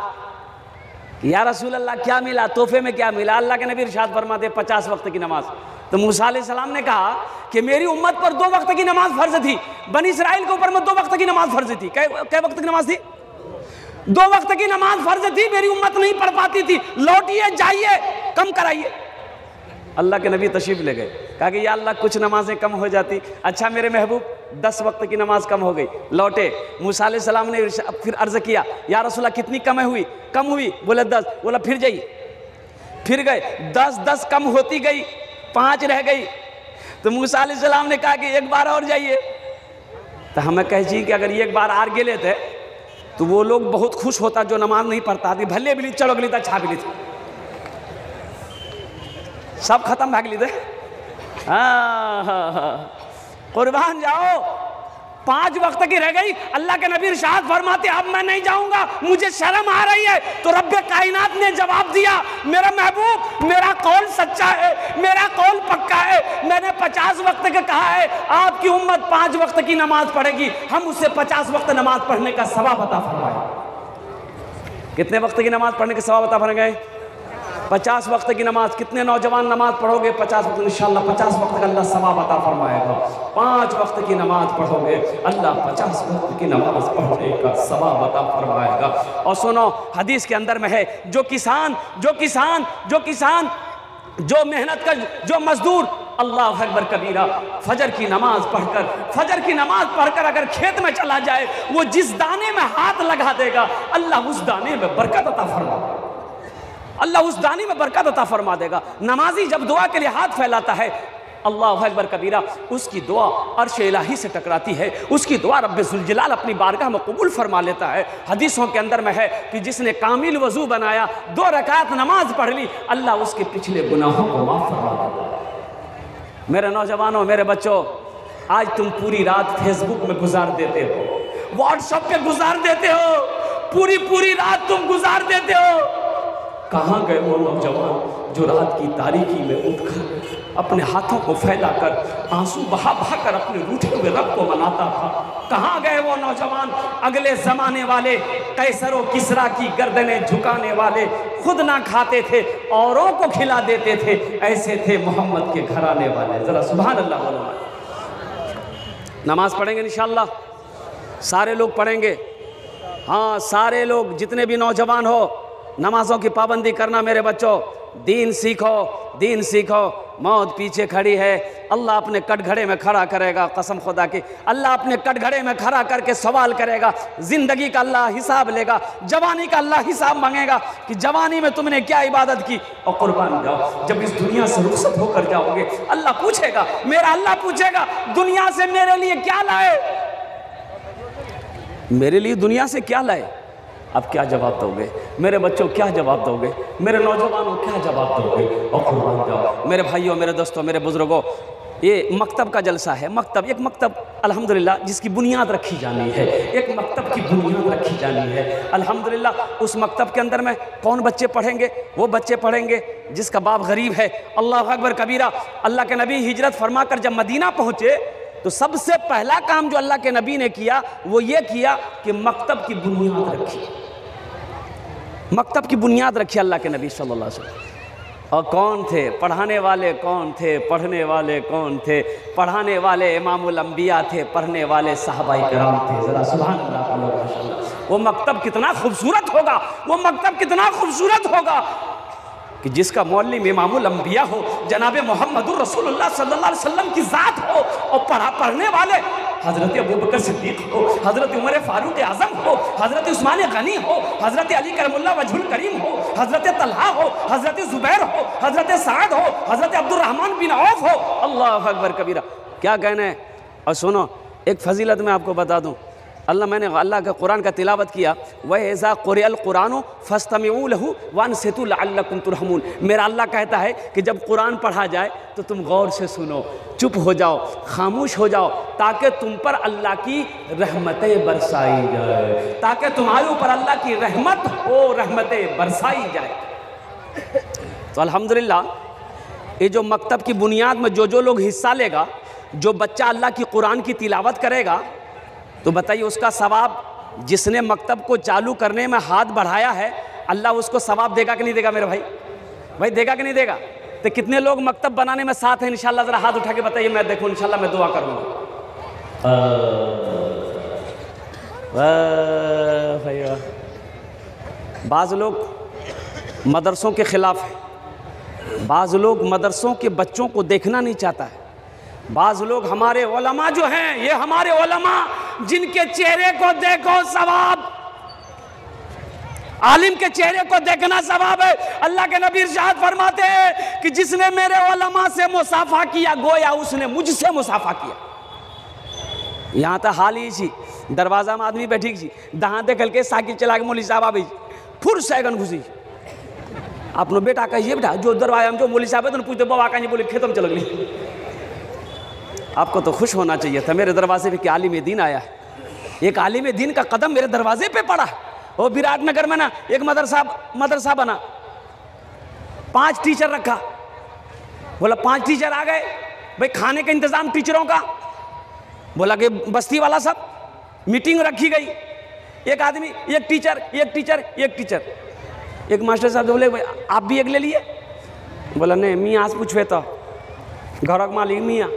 कि या रसूल अल्लाह क्या मिला, तोहफे में क्या मिला? अल्लाह के नबी इरशाद फरमाते 50 वक्त की नमाज। तो मूसा अलैहिस्सलाम ने कहा कि मेरी उम्मत पर 2 वक्त की नमाज फर्ज थी, बनी इसराइल के ऊपर में 2 वक्त की नमाज फर्ज थी। कै वक्त की नमाज थी? 2 वक्त की नमाज फर्ज थी, मेरी उम्मत नहीं पढ़ पाती थी। लौटिए, जाइए, कम कराइए। अल्लाह के नबी तशरीफ ले गए, कहा कि या अल्लाह कुछ नमाजें कम हो जाती। अच्छा मेरे महबूब 10 वक्त की नमाज कम हो गई। लौटे, मूसा अलैहिस्सलाम ने फिर अर्ज़ किया या रसूलल्लाह कितनी कम हुई? कम हुई। बोले 10। बोला फिर जाइए, फिर गए, 10 कम होती गई, 5 रह गई। तो मूसा अलैहिस्सलाम ने कहा कि एक बार और जाइए। तो हमें कह जी कि अगर एक बार आर गेले थे तो वो लोग बहुत खुश होता जो नमाज नहीं पढ़ता थी, भले भी चलो गली था छा भी थे, सब खत्म भाग ली थे। हाँ, कुर्बान जाओ, 5 वक्त की रह गई। अल्लाह के नबी इरशाद फरमाते अब मैं नहीं जाऊंगा, मुझे शर्म आ रही है। तो रब्बे कायनात ने जवाब दिया, मेरा महबूब मेरा कौल सच्चा है, मेरा कौल पक्का है, मैंने 50 वक्त का कहा है, आपकी उम्मत 5 वक्त की नमाज पढ़ेगी, हम उसे 50 वक्त नमाज पढ़ने का सवाब अता फरमाए। कितने वक्त की नमाज पढ़ने के सवाब अता फरमाए? 50 वक्त की नमाज। कितने नौजवान नमाज पढ़ोगे? 50 वक्त। इंशाअल्लाह 50 वक्त का अल्लाह सवाब अता फरमाएगा। 5 वक्त की नमाज पढ़ोगे, अल्लाह 50 वक्त की नमाज पढ़ने का सवाब अता फरमाएगा। और सुनो, हदीस के अंदर में है, जो किसान जो मेहनत कर, जो मजदूर अल्लाह अकबर कबीरा फजर की नमाज पढ़कर अगर खेत में चला जाए, वो जिस दाने में हाथ लगा देगा अल्लाह उस दाने में बरकत अता फरमाएगा, अल्लाह उस दाने में बरकत अता फरमा देगा। नमाजी जब दुआ के लिए हाथ फैलाता है, अल्लाह अकबर कबीरा, उसकी दुआ अर्श इलाही से टकराती है, उसकी दुआ रब्बे जुल जलाल अपनी बारगाह में कबूल फरमा लेता है। हदीसों के अंदर में है कि जिसने कामिल वजू बनाया, 2 रकात नमाज पढ़ ली, अल्लाह उसके पिछले गुनाहों को माफ फरमा देता है। मेरे नौजवानों, मेरे बच्चों, आज तुम पूरी रात फेसबुक में गुजार देते हो, व्हाट्सएप पे गुजार देते हो, पूरी रात तुम गुजार देते हो। कहाँ गए वो नौजवान जो रात की तारीकी में उठकर अपने हाथों को फैलाकर आंसू बहा कर अपने रूठे हुए रब को मनाता था? कहाँ गए वो नौजवान? अगले ज़माने वाले, कैसर व किसरा की गर्दनें झुकाने वाले, खुद ना खाते थे औरों को खिला देते थे, ऐसे थे मोहम्मद के घराने वाले। ज़रा सुभान अल्लाह बोलो। नमाज पढ़ेंगे इंशाअल्लाह, सारे लोग पढ़ेंगे। हाँ, सारे लोग, जितने भी नौजवान हो, नमाजों की पाबंदी करना मेरे बच्चों। दीन सीखो, मौत पीछे खड़ी है, अल्लाह अपने कटघरे में खड़ा करेगा, कसम खुदा की, अल्लाह अपने कटघरे में खड़ा करके सवाल करेगा। ज़िंदगी का अल्लाह हिसाब लेगा, जवानी का अल्लाह हिसाब मांगेगा कि जवानी में तुमने क्या इबादत की। और कुर्बान जाओ, जब इस दुनिया से रुखसत होकर जाओगे, अल्लाह पूछेगा, मेरा अल्लाह पूछेगा, दुनिया से मेरे लिए क्या लाए, मेरे लिए दुनिया से क्या लाए? अब क्या जवाब दोगे मेरे बच्चों? क्या जवाब दोगे मेरे नौजवानों? क्या जवाब दोगे? और कुर्बान जाओ मेरे भाइयों, मेरे दोस्तों, मेरे बुजुर्गों, ये मकतब का जलसा है। एक मकतब अल्हम्दुलिल्लाह जिसकी बुनियाद रखी जानी है, एक मकतब की बुनियाद रखी जानी है अल्हम्दुलिल्लाह। उस मकतब के अंदर में कौन बच्चे पढ़ेंगे? वो बच्चे पढ़ेंगे जिसका बाप गरीब है। अल्लाह अकबर कबीरा। अल्लाह के नबी हिजरत फरमाकर जब मदीना पहुँचे तो सबसे पहला काम जो अल्लाह के नबी ने किया वो ये किया कि मकतब की बुनियाद रखी, मकतब की बुनियाद रखी अल्लाह के नबी सल्लल्लाहु अलैहि वसल्लम। और कौन थे पढ़ाने वाले? कौन थे पढ़ने वाले? कौन थे पढ़ाने वाले? इमामुल अंबिया थे, पढ़ने वाले सहाबाए किराम थे। ज़रा सुभान अल्लाह, माशाअल्लाह। वो मकतब कितना खूबसूरत होगा, वो मकतब कितना खूबसूरत होगा कि जिसका मौलिम इमामुल अंबिया हो, जनाबे मोहम्मदुर रसूलुल्लाह सल्लल्लाहु अलैहि वसल्लम की ज़ात हो, और पढ़ने वाले हज़रत अबू बकर सिद्दीक़ हो, हज़रत उमर फारूक आज़म हो, हज़रत उस्मान गनी हो, हज़रत अली करमुल्लाह वजहुल करीम हो, हज़रत तलहा हो, हज़रत ज़ुबैर हो, हज़रत साद हो, हज़रत अब्दुर्रहमान बिन औफ हो। अल्लाह अकबर कबीरा, क्या कहना है। और सुनो, एक फजीलत मैं आपको बता दूँ। मैंने अल्लाह का कुरान का तिलावत किया, वह ऐज़ा क़ुरिअल क़ुरानु फ़स्तमिऊ लहू वअनसितू लअल्लकुम तुरहमून। मेरा अल्लाह कहता है कि जब कुरान पढ़ा जाए तो तुम गौर से सुनो, चुप हो जाओ, खामोश हो जाओ, ताकि तुम पर अल्लाह की रहमतें बरसाई जाए, ताकि तुम्हारे ऊपर अल्लाह की रहमत हो, रहमतें बरसाई जाए। तो अल्हम्दुलिल्लाह ये जो मकतब की बुनियाद में जो लोग हिस्सा लेगा, जो बच्चा अल्लाह की कुरान की तिलावत करेगा, तो बताइए उसका सवाब, जिसने मकतब को चालू करने में हाथ बढ़ाया है, अल्लाह उसको सवाब देगा कि नहीं देगा? मेरे भाई देगा कि नहीं देगा? तो कितने लोग मकतब बनाने में साथ हैं इंशाल्लाह? ज़रा हाथ उठा के बताइए, मैं देखूँ इंशाल्लाह, मैं दुआ करूँगा। बाज़ लोग मदरसों के ख़िलाफ़ है, बाज़ लोग मदरसों के बच्चों को देखना नहीं चाहता है, बाज़ लोग हमारे उलमा जो हैं, ये हमारे उलमा जिनके चेहरे को देखो सवाब, आलिम के चेहरे को देखना सवाब है। अल्लाह के नबी इरशाद फरमाते हैं कि जिसने मेरे उलमा से मुसाफा किया, गोया उसने मुझसे मुसाफा किया। यहाँ तक हाल ही सी दरवाजा में आदमी बैठी सी दहाँ देखल के साइकिल चला के मौली साहब आबी फुर सैगन घुसी अपनो बेटा कहिए बेटा जो दरवाजा में जो मौली साहब है तो पूछते बाबा कहीं बोले खेतम चल गई। आपको तो खुश होना चाहिए था, मेरे दरवाजे पे क्या आलिम दीन आया है, एक आलिम दीन का कदम मेरे दरवाजे पे पड़ा। वो विराटनगर में ना एक मदरसा बना, 5 टीचर रखा, बोला 5 टीचर आ गए भाई, खाने का इंतजाम टीचरों का, बोला कि बस्ती वाला सब मीटिंग रखी गई, एक आदमी एक टीचर। एक मास्टर साहब बोले भाई आप भी एक ले लिए, बोला नहीं मियाँ से पूछवे तो घर का मालिक मियाँ,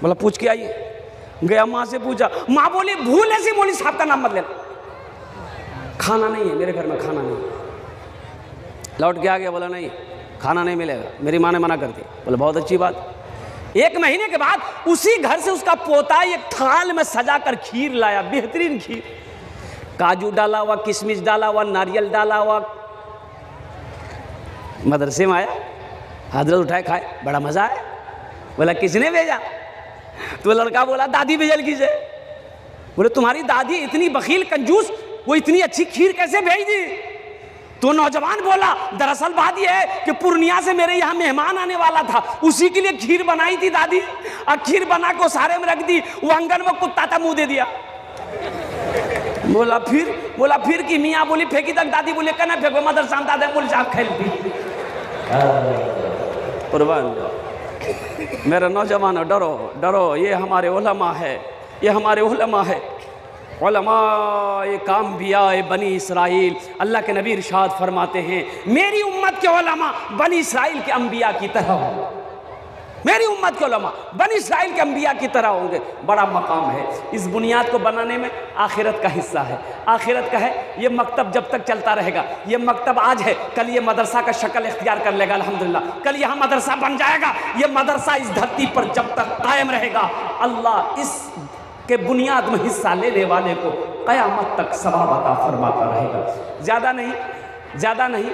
बोला पूछ के आइए। गया माँ से पूछा, माँ बोली भूल ऐसी मौली साहब का नाम मत लेना, खाना नहीं है मेरे घर में, खाना नहीं। लौट के आ गया, बोला नहीं खाना नहीं मिलेगा, मेरी माँ ने मना कर दिया। बोला बहुत अच्छी बात। 1 महीने के बाद उसी घर से उसका पोता एक थाल में सजा कर खीर लाया, बेहतरीन खीर, काजू डाला हुआ, किशमिश डाला हुआ, नारियल डाला हुआ। मदरसे में आया, हजरत उठाए खाए, बड़ा मजा आया। बोला किसने भेजा? तो लड़का बोला दादी भेजल की से। बोले तुम्हारी दादी इतनी बखील कंजूस, वो इतनी अच्छी खीर कैसे भेज दी? तो नौजवान बोला दरअसल बात यह है कि पूर्णिया से मेरे यहाँ मेहमान आने वाला था, उसी के लिए खीर बनाई थी दादी, और खीर बना को सारे में रख दी, वो आंगन में कुत्ता था मुंह दे दिया। बोला फिर कि मियाँ बोली फेंकी तक, दादी बोले कहना फेंको, मदरसा में दादा बोले साहब खेलती। मेरे नौजवानों डरो डरो, ये हमारे उलमा है, ये हमारे उलमा है, उलमा ये काम बिया बनी इसराइल। अल्लाह के नबी इरशाद फरमाते हैं मेरी उम्मत के उलमा बनी इसराइल के अंबिया की तरह होंगे, मेरी उम्मत के उलमा बनी इसराइल के अंबिया की तरह होंगे। बड़ा मकाम है, इस बुनियाद को बनाने में आखिरत का हिस्सा है, आखिरत का है। ये मकतब जब तक चलता रहेगा, ये मकतब आज है, कल ये मदरसा का शक्ल इख्तियार कर लेगा अल्हम्दुलिल्लाह, कल यहाँ मदरसा बन जाएगा। ये मदरसा इस धरती पर जब तक कायम रहेगा, अल्लाह इस के बुनियाद में हिस्सा लेने वाले को क़यामत तक सवाब अता फरमाता रहेगा। ज़्यादा नहीं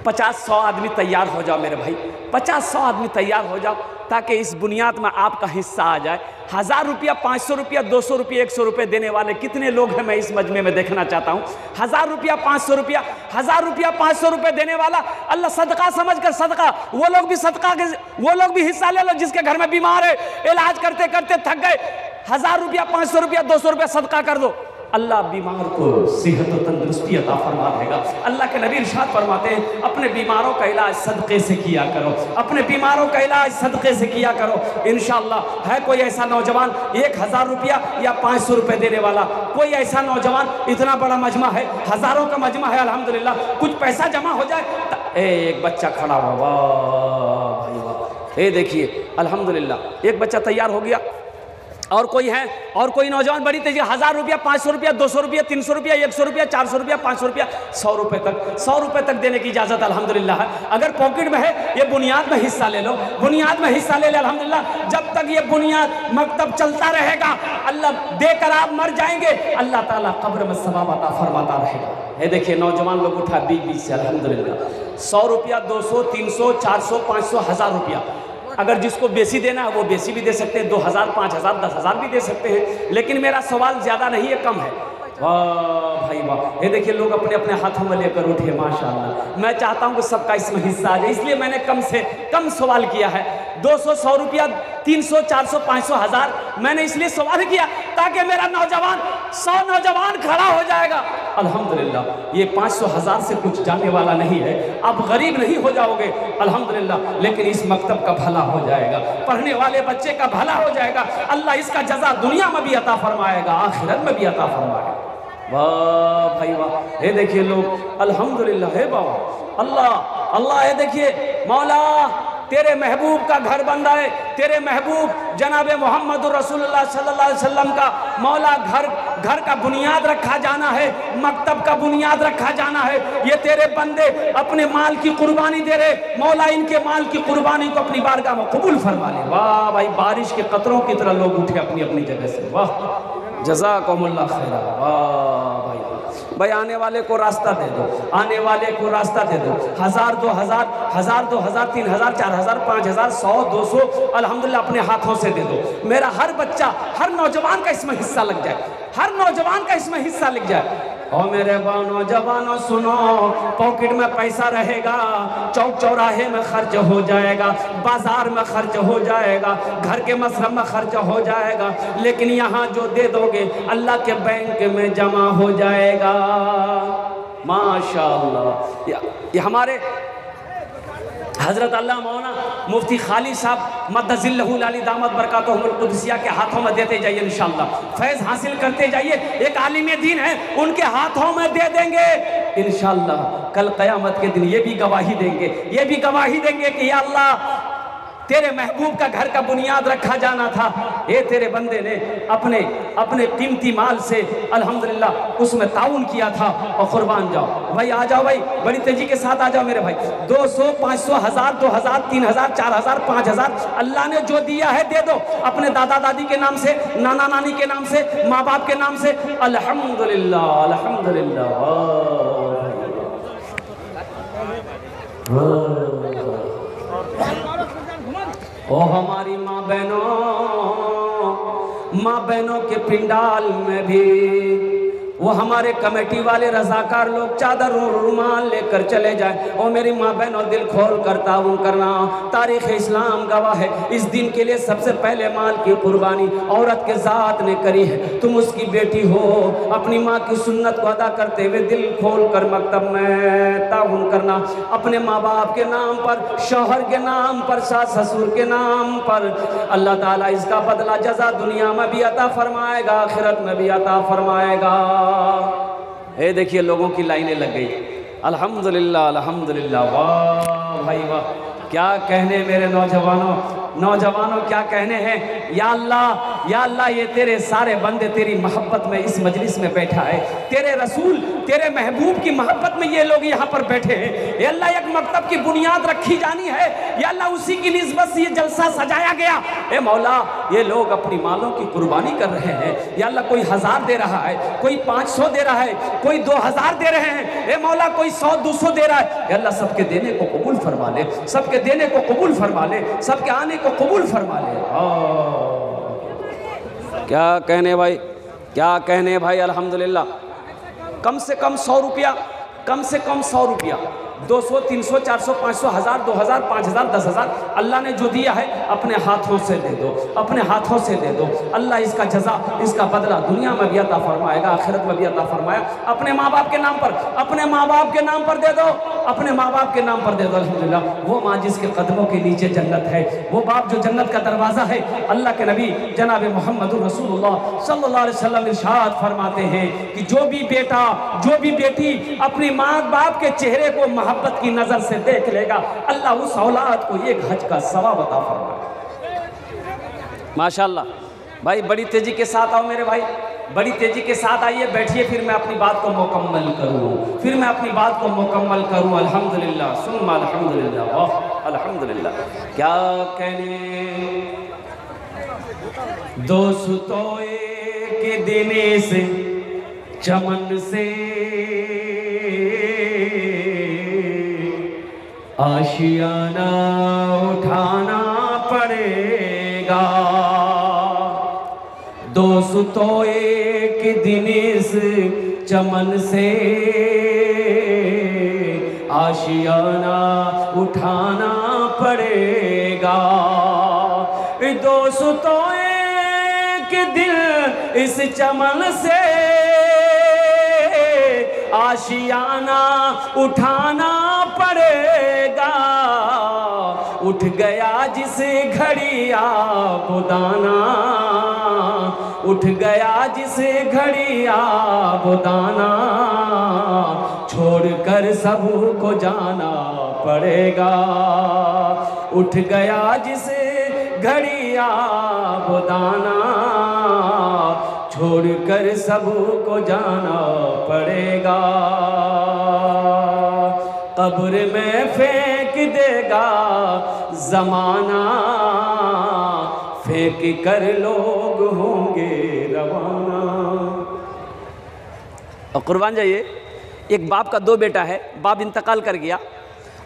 50-100 आदमी तैयार हो जाओ मेरे भाई, 50-100 आदमी तैयार हो जाओ, ताकि इस बुनियाद में आपका हिस्सा आ जाए। 1000 रुपया, 500 रुपया, 200 रुपया, 100 रुपये देने वाले कितने लोग हैं मैं इस मजमे में देखना चाहता हूँ। 1000 रुपया, 500 रुपया, 1000 रुपया, 500 रुपये देने वाला अल्लाह सदका समझ कर सदका, वो लोग भी सदका के, वो लोग भी हिस्सा ले लो जिसके घर में बीमार है, इलाज करते करते थक गए, 1000 रुपया, 500 रुपया, 200 रुपया सदका कर दो, अल्लाह बीमार को सेहत और तंदुरुस्ती अता फरमा देगा। अल्लाह के नबी इरशाद फरमाते हैं अपने बीमारों का इलाज सदक़े से किया करो, अपने बीमारों का इलाज सदक़े से किया करो। इंशाअल्लाह है कोई ऐसा नौजवान 1000 रुपया या 500 रुपये देने वाला, कोई ऐसा नौजवान, इतना बड़ा मजमा है, हज़ारों का मजमा है अल्हम्दुलिल्लाह, कुछ पैसा जमा हो जाए। एक बच्चा खड़ा हुआ, वाह भाई वाह, ये देखिए अल्हम्दुलिल्लाह एक बच्चा तैयार हो गया। और कोई है, और कोई नौजवान बड़ी तेजी 1000 रुपया, 500 रुपया, 200 रुपया, 300 रुपया, 100 रुपया, 400 रुपया, 500 रुपया, 100 रुपये तक, 100 रुपये तक देने की इजाज़त अल्हम्दुलिल्लाह है। अगर पॉकेट में है ये बुनियाद में हिस्सा ले लो, बुनियाद में हिस्सा ले अल्हम्दुलिल्लाह। जब तक ये बुनियाद मकतब चलता रहेगा, अल्लाह देकर आप मर जाएंगे, अल्लाह ताला कब्र में सवाब अता फरमाता रहेगा। ये देखिए नौजवान लोग उठा 20 से अल्हम्दुलिल्लाह, 100 रुपया, 200, 300, 400, 500, 1000 रुपया। अगर जिसको बेसी देना है वो बेसी भी दे सकते हैं, 2000, 5000, 10,000 भी दे सकते हैं। लेकिन मेरा सवाल ज़्यादा नहीं है, कम है। वाह भाई वाह, ये देखिए लोग अपने अपने हाथों में लेकर उठे माशाअल्लाह। मैं चाहता हूँ कि सबका इसमें हिस्सा आ जाए, इसलिए मैंने कम से कम सवाल किया है। 200, 100 रुपया, 300, 400, 500, 1000 मैंने इसलिए सवाल किया ताकि मेरा नौजवान 100 नौजवान खड़ा हो जाएगा अल्हम्दुलिल्लाह। ये 500, 1000 से कुछ जाने वाला नहीं है, आप गरीब नहीं हो जाओगे अल्हम्दुलिल्लाह, लेकिन इस मकतब का भला हो जाएगा, पढ़ने वाले बच्चे का भला हो जाएगा। अल्लाह इसका जज़ा दुनिया में भी अता फरमाएगा, आखिरत में भी अता फरमाएगा। वाह भाई वाह, ये देखिए लोग अल्हम्दुलिल्लाह है बाबा, अल्लाह अल्लाह। ये देखिए मौला तेरे महबूब का घर बन रहा है, तेरे महबूब जनाब मोहम्मद रसूलुल्लाह सल्लल्लाहु अलैहि वसल्लम का मौला घर का बुनियाद रखा जाना है, मकतब का बुनियाद रखा जाना है। ये तेरे बंदे अपने माल की कुर्बानी दे रहे, मौला इनके माल की कुर्बानी को अपनी बारगाह में कबूल फरमा ले। वाह भाई, बारिश के कतरों की तरह लोग उठे अपनी अपनी जगह से, वाह जज़ाकुमुल्लाह खैरा, वाह भाई। भाई आने वाले को रास्ता दे दो, आने वाले को रास्ता दे दो। 1000 2000 1000 2000 3000 4000 5000 100 200 अल्हम्दुलिल्लाह अपने हाथों से दे दो। मेरा हर बच्चा, हर नौजवान का इसमें हिस्सा लग जाए, हर नौजवान का इसमें हिस्सा लग जाए। और मेरे नौजवानों सुनो, पॉकेट में पैसा रहेगा, चौक चौराहे में खर्च हो जाएगा, बाजार में खर्च हो जाएगा, घर के मसरफ में खर्च हो जाएगा, लेकिन यहाँ जो दे दोगे अल्लाह के बैंक में जमा हो जाएगा। माशाअल्लाह। ये हमारे हज़रत अल्लाह मौलाना मुफ्ती खालिद साहब मद्दज़िल्लहुल अली दामत बरकातुहुल कुदसिया के हाथों में देते जाइए, इंशाअल्लाह फैज़ हासिल करते जाइए। एक आलिम दीन है, उनके हाथों में दे देंगे इंशाअल्लाह। कल क़यामत के दिन ये भी गवाही देंगे, ये भी गवाही देंगे कि या अल्लाह तेरे महबूब का घर का बुनियाद रखा जाना था, ये तेरे बंदे ने अपने अपने कीमती माल से अल्हम्दुलिल्लाह उसमें ताउन किया था। और कुर्बान जाओ भाई, आ जाओ भाई, बड़ी तेजी के साथ आ जाओ मेरे भाई। 200 500 1000 2000 3000 4000 5000 अल्लाह ने जो दिया है दे दो, अपने दादा दादी के नाम से, नाना नानी के नाम से, माँ बाप के नाम से। अल्हम्दुलिल्लाह अल्हम्दुलिल्लाह। ओ हमारी माँ बहनों के पिंडाल में भी वो हमारे कमेटी वाले रजाकार लोग चादर और रुमाल लेकर चले जाए। और मेरी माँ बहनों दिल खोल कर ताउन करना, तारीख़ इस्लाम गवाह है, इस दिन के लिए सबसे पहले माल की कुर्बानी औरत के ज़ात ने करी है। तुम उसकी बेटी हो, अपनी माँ की सुन्नत को अदा करते हुए दिल खोल कर मकतब में ताउन करना। अपने माँ बाप के नाम पर, शौहर के नाम पर, सास ससुर के नाम पर। अल्लाह ताला इसका बदला जज़ा दुनिया में भी अता फरमाएगा, आखिरत में भी अता फरमाएगा। ये देखिए लोगों की लाइनें लग गई। अल्हम्दुलिल्लाह अल्हम्दुलिल्लाह। वाह भाई वाह, क्या कहने मेरे नौजवानों क्या कहने हैं। या अल्लाह ये तेरे सारे बंदे तेरी मोहब्बत में इस मजलिस में बैठा है, तेरे रसूल तेरे महबूब की मोहब्बत में ये लोग यहाँ पर बैठे हैं। या अल्लाह एक मकतब की बुनियाद रखी जानी है, या अल्लाह उसी की निस्बत से ये जलसा सजाया गया। ए मौला, ये लोग अपनी मालों की कुर्बानी कर रहे हैं। या अल्लाह कोई 1000 दे रहा है, कोई 500 दे रहा है, कोई 2000 दे रहे हैं। ए मौला कोई 100 200 दे रहा है। या अल्लाह सबके देने को कबूल फरमा ले, सबके देने को कबूल फरमा ले, सबके आने को कबूल फरमा ले। क्या कहने भाई, क्या कहने भाई। अल्हम्दुलिल्लाह कम से कम 100 रुपया, कम से कम 100 रुपया, 200 300 400 500 1000 2000 5000 10000 अल्लाह ने जो दिया है अपने हाथों से दे दो, अपने हाथों से दे दो। अल्लाह इसका जज़ा, इसका बदला दुनिया में भी अता फरमाएगा, आखिरत में भी अता फरमाया। अपने माँ बाप के नाम पर, अपने माँ बाप के नाम पर दे दो, अपने माँ बाप के नाम पर दे दो। अल्हम्दुलिल्लाह वो माँ जिसके कदमों के नीचे जन्नत है, वो बाप जो जन्नत का दरवाज़ा है। अल्लाह के नबी जनाब मोहम्मद रसूलुल्लाह सल्लल्लाहु अलैहि वसल्लम इरशाद फरमाते हैं कि जो भी बेटा, जो भी बेटी अपनी माँ बाप के चेहरे को मोहब्बत की नजर से देख लेगा, अल्लाह उस औलाद को एक हज का सवाब अता फरमाए। माशाअल्लाह भाई, बड़ी तेजी के साथ आओ मेरे भाई, बड़ी तेजी के साथ आइए, बैठिए, फिर मैं अपनी बात को मुकम्मल करूँ, फिर मैं अपनी बात को मुकम्मल करूँ। अल्हम्दुलिल्लाह सुम्मा अल्हम्दुलिल्लाह, वाह अल्हम्दुलिल्लाह। क्या कहने दोस्तों के देने से चमन से आशियाना उठाना पड़ेगा। दोस्तों एक दिन इस चमन से आशियाना उठाना पड़ेगा। दोस्तों एक दिन इस चमन से आशियाना उठाना पड़ेगा। उठ गया जिस घड़ी आबुदाना, उठ गया जिस घड़ी आबुदाना, छोड़कर सबको जाना पड़ेगा। उठ गया जिस घड़ी आबुदाना, छोड़कर सबको जाना पड़ेगा। कब्र में फेंक देगा जमाना, फेंक कर लोग होंगे रवाना। और कुर्बान जाइए, एक बाप का 2 बेटा है, बाप इंतकाल कर गया,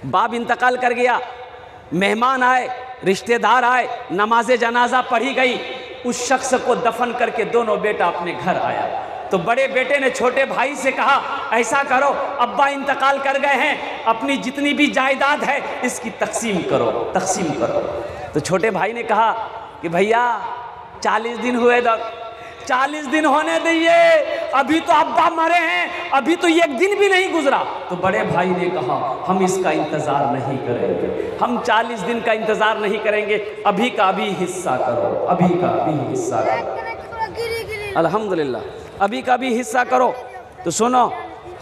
बाप इंतकाल कर गया, मेहमान आए, रिश्तेदार आए, नमाज जनाजा पढ़ी गई, उस शख्स को दफन करके दोनों बेटा अपने घर आया। तो बड़े बेटे ने छोटे भाई से कहा, ऐसा करो, अब्बा इंतकाल कर गए हैं, अपनी जितनी भी जायदाद है इसकी तकसीम करो, तकसीम करो। तो छोटे भाई ने कहा कि भैया 40 दिन हुए तक, 40 दिन होने दीजिए, अभी तो अब्बा मरे हैं, अभी तो 1 दिन भी नहीं गुजरा। तो बड़े भाई ने कहा, हम इसका इंतज़ार नहीं करेंगे, हम 40 दिन का इंतज़ार नहीं करेंगे, अभी का अभी हिस्सा करो, अभी का अभी हिस्सा करो। अल्हम्दुलिल्लाह, अभी का भी हिस्सा करो। तो सुनो,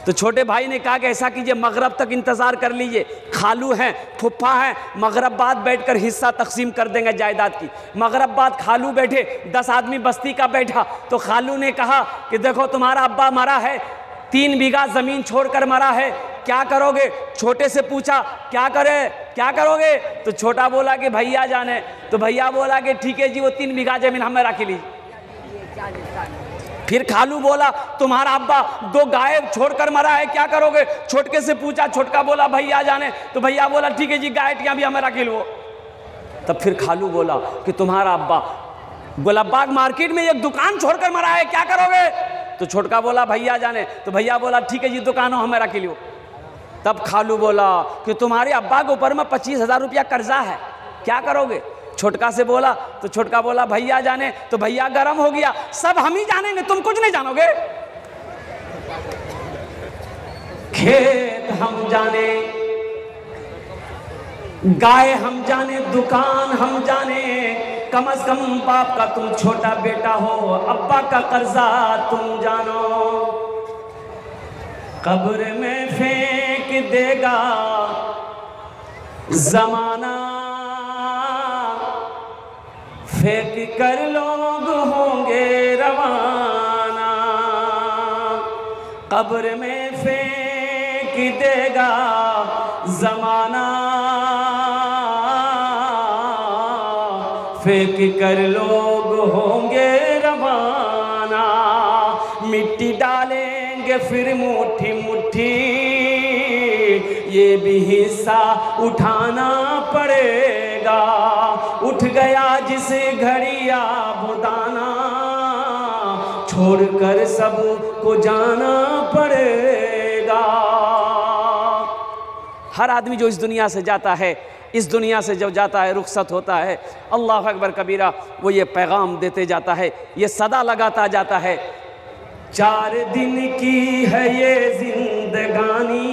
तो छोटे भाई ने कहा कि ऐसा कीजिए, मगरब तक इंतज़ार कर लीजिए, खालू हैं, फुफ्फा हैं, मगरब बाद बैठकर हिस्सा तकसीम कर देंगे जायदाद की। मगरब बाद खालू बैठे, 10 आदमी बस्ती का बैठा। तो खालू ने कहा कि देखो तुम्हारा अब्बा मरा है, 3 बीघा ज़मीन छोड़कर मरा है, क्या करोगे? छोटे से पूछा क्या करे, क्या करोगे? तो छोटा बोला कि भैया जाने। तो भैया बोला कि ठीक है जी, वो 3 बीघा ज़मीन हमें रख ली। फिर खालू बोला तुम्हारा अब्बा 2 गाय छोड़कर मरा है, क्या करोगे? छोटके से पूछा, छोटका बोला भैया जाने। तो भैया बोला ठीक है जी, गाय भी हमें रख लो। तब फिर खालू बोला कि तुम्हारा अब्बा गुलाबबाग मार्केट में एक दुकान छोड़कर मरा है, क्या करोगे? तो छोटका बोला भैया जाने। तो भैया बोला ठीक है जी, दुकानों हमें रख लो। तब खालू बोला कि तुम्हारे अब्बा के ऊपर में 25,000 रुपया कर्जा है, क्या करोगे? छोटका से बोला। तो छोटका बोला भैया जाने। तो भैया गरम हो गया, सब हम ही जानेंगे, तुम कुछ नहीं जानोगे। खेत हम जाने, गाय हम जाने, दुकान हम जाने, कम से कम बाप का तुम छोटा बेटा हो, अब्बा का कर्जा तुम जानो। कब्र में फेंक देगा जमाना, फेंक कर लोग होंगे रवाना। कब्र में फेंक देगा जमाना, फेंक कर लोग होंगे रवाना। मिट्टी डालेंगे फिर मुट्ठी मुट्ठी, ये भी हिस्सा उठाना पड़ेगा। उठ गया जिस घड़िया बुदाना, छोड़कर सब को जाना पड़ेगा। हर आदमी जो इस दुनिया से जाता है, इस दुनिया से जब जाता है, रुखसत होता है, अल्लाह अकबर कबीरा, वो ये पैगाम देते जाता है, ये सदा लगाता जाता है, 4 दिन की है ये जिंदगानी,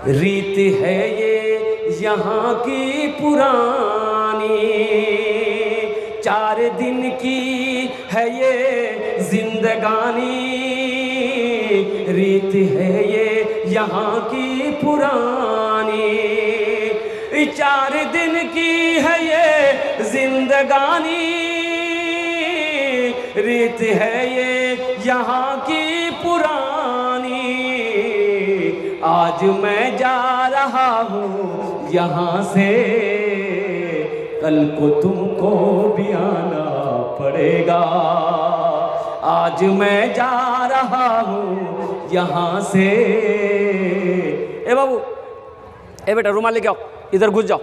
रीत है ये यहाँ की पुरानी। 4 दिन की है ये जिंदगानी, रीत है ये यहाँ की पुरानी। 4 दिन की है ये जिंदगानी, रीत है ये यहाँ की पुरानी। आज मैं जा रहा हूँ यहाँ से, कल को तुमको भी आना पड़ेगा। आज मैं जा रहा हूँ यहाँ से। ए बाबू, ए बेटा रुमाल लेके आओ, इधर घुस जाओ।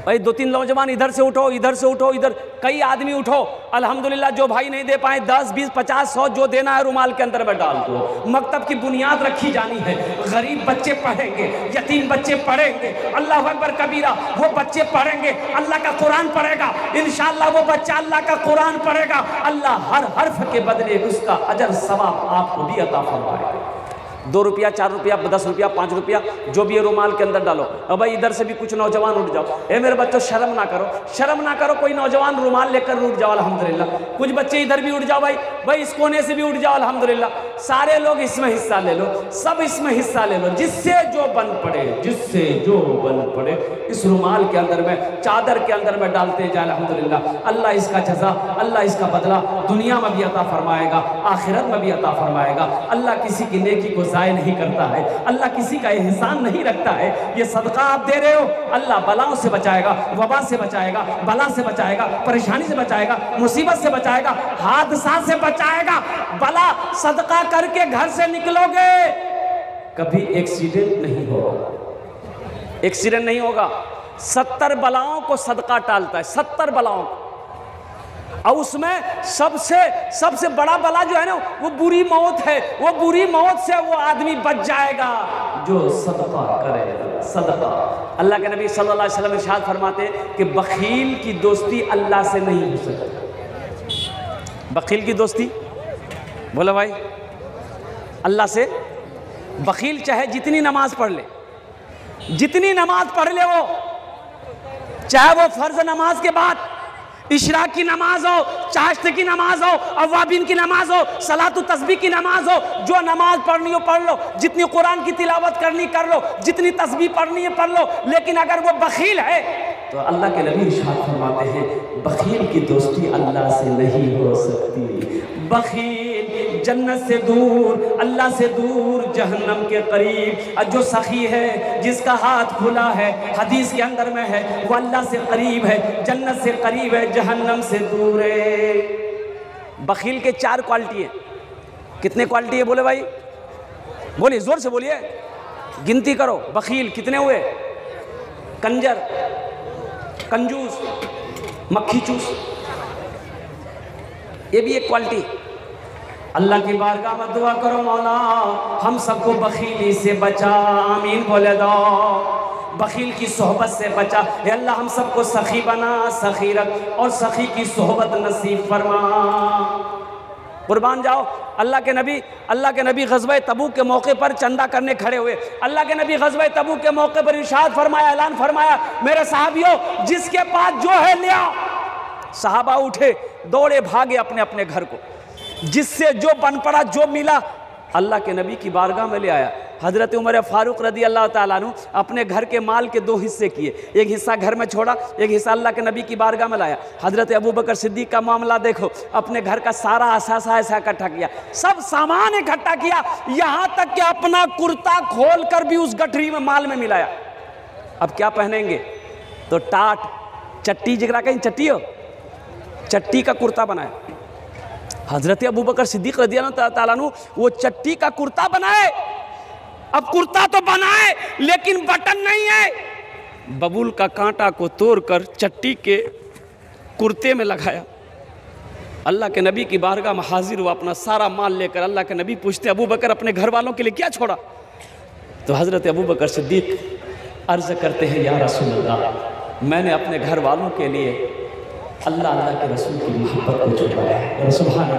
भाई 2-3 नौजवान इधर से उठो, इधर से उठो, इधर कई आदमी उठो। अल्हम्दुलिल्लाह जो भाई नहीं दे पाए 10, 20, 50, 100 जो देना है रुमाल के अंदर में डाल दो। मकतब की बुनियाद रखी जानी है, गरीब बच्चे पढ़ेंगे, यतीम बच्चे पढ़ेंगे, अल्लाह अकबर कबीरा, वो बच्चे पढ़ेंगे, अल्लाह का कुरान पढ़ेगा, इंशाअल्लाह वो बच्चा अल्लाह का कुरान पढ़ेगा, अल्लाह हर हर्फ के बदले उसका अजर सवाब आपको भी अता फरमाएगा। 2 रुपया, 4 रुपया, 10 रुपया, 5 रुपया, जो भी है रुमाल के अंदर डालो। अब भाई इधर से भी कुछ नौजवान उठ जाओ। ए मेरे बच्चों शर्म ना करो, शर्म ना करो, कोई नौजवान रुमाल लेकर उठ जाओ अल्हम्दुलिल्लाह। कुछ बच्चे इधर भी उठ जाओ, भाई इस कोने से भी उठ जाओ अल्हम्दुलिल्लाह। सारे लोग इसमें हिस्सा ले लो, सब इसमें हिस्सा ले लो, जिससे जो बन पड़े, जिससे जो बन पड़े इस रुमाल के अंदर में, चादर के अंदर में डालते जाए अल्हम्दुलिल्लाह। अल्लाह इसका जज़ा, अल्लाह इसका बदला दुनिया में भी अता फरमाएगा, आखिरत में भी अता फरमाएगा। अल्लाह किसी की नेकी को ज़ाय नहीं करता है, अल्लाह किसी का एहसान नहीं रखता है। ये सदका आप दे रहे हो, अल्लाह बलाओं से बचाएगा, वबा से बचाएगा, बला से बचाएगा, परेशानी से बचाएगा, मुसीबत से बचाएगा, हादसा से बचाएगा। बला सदका करके घर से निकलोगे, कभी एक्सीडेंट नहीं होगा, एक्सीडेंट नहीं होगा। 70 बलाओं को सदका टालता है, 70 बलाओं को। और उसमें सबसे बड़ा बला जो है ना, वो बुरी मौत है। वो बुरी मौत से वो आदमी बच जाएगा जो सदका करे। सदका, अल्लाह के नबी सल्लल्लाहु अलैहि वसल्लम इरशाद फरमाते हैं कि बखील की दोस्ती अल्लाह से नहीं हो सकती। बखील की दोस्ती, बोलो भाई, अल्लाह से। बखील चाहे जितनी नमाज पढ़ ले, जितनी नमाज पढ़ ले वो, चाहे वो फर्ज नमाज के बाद इशराक की नमाज हो, चाश्त की नमाज हो, अवाबिन की नमाज हो, सलातु तस्बीह की नमाज हो, जो नमाज पढ़नी हो पढ़ लो, जितनी कुरान की तिलावत करनी कर लो, जितनी तस्बीह पढ़नी है पढ़ लो। लेकिन अगर वो बखील है तो अल्लाह के नबी इरशाद फरमाते हैं बखील की दोस्ती अल्लाह से नहीं हो सकती। बखील जन्नत से दूर, अल्लाह से दूर, जहन्नम के करीब। जो सखी है, जिसका हाथ खुला है, हदीस के अंदर में है, वो अल्लाह से करीब है, जन्नत से करीब है, जहन्नम से दूर है। बखील के 4 क्वालिटी है। कितने क्वालिटी है बोले भाई? बोलिए, जोर से बोलिए, गिनती करो। बखील कितने हुए? कंजर, कंजूस, मक्खी चूस, ये भी एक क्वालिटी। अल्लाह की बारगाह में दुआ करो, मौला हम सबको बखीली से बचा, आमीन बोले दो। बखील की सोहबत से बचा, हे अल्लाह हम सबको सखी बना, सखी रख और सखी की सोहबत नसीब फरमा। कुर्बान जाओ। अल्लाह के नबी ग़ज़वा तबूक के मौके पर चंदा करने खड़े हुए। अल्लाह के नबी ग़ज़वा तबूक के मौके पर इरशाद फरमाया, ऐलान फरमाया, मेरे सहाबियों जिसके पास जो है ले आओ। सहाबा उठे, दौड़े भागे अपने अपने घर को, जिससे जो बन पड़ा, जो मिला अल्लाह के नबी की बारगाह में ले आया। हज़रत उमर फारूक रदी अल्लाह ताला अन्हु अपने घर के माल के 2 हिस्से किए, एक हिस्सा घर में छोड़ा, एक हिस्सा अल्लाह के नबी की बारगाह में लाया। हज़रत अबू बकर सिद्दीक़ का मामला देखो, अपने घर का सारा असासा ऐसा इकट्ठा किया, सब सामान इकट्ठा किया, यहाँ तक कि अपना कुर्ता खोल कर भी उस गठरी में माल में मिलाया। अब क्या पहनेंगे? तो टाट, चट्टी, जिगरा कहीं चट्टी हो, चट्टी का कुर्ता बनाया। हज़रत अबू बकर सिद्दीक़ रज़ी अल्लाह ताला अन्हु वो चट्टी का कुर्ता बनाए। अब कुर्ता तो बनाए लेकिन बटन नहीं है। बबूल का कांटा को तोड़कर चट्टी के कुर्ते में लगाया। अल्लाह के नबी की बारगाह में हाजिर हुआ अपना सारा माल लेकर। अल्लाह के नबी पूछते, अबू बकर अपने घर वालों के लिए क्या छोड़ा? तो हज़रत अबू बकर सिद्दीक़ अर्ज़ करते हैं, या रसूल अल्लाह, मैंने अपने घर वालों के लिए अल्लाह के रसूल की मोहब्बत को छोड़ाया है। सुभान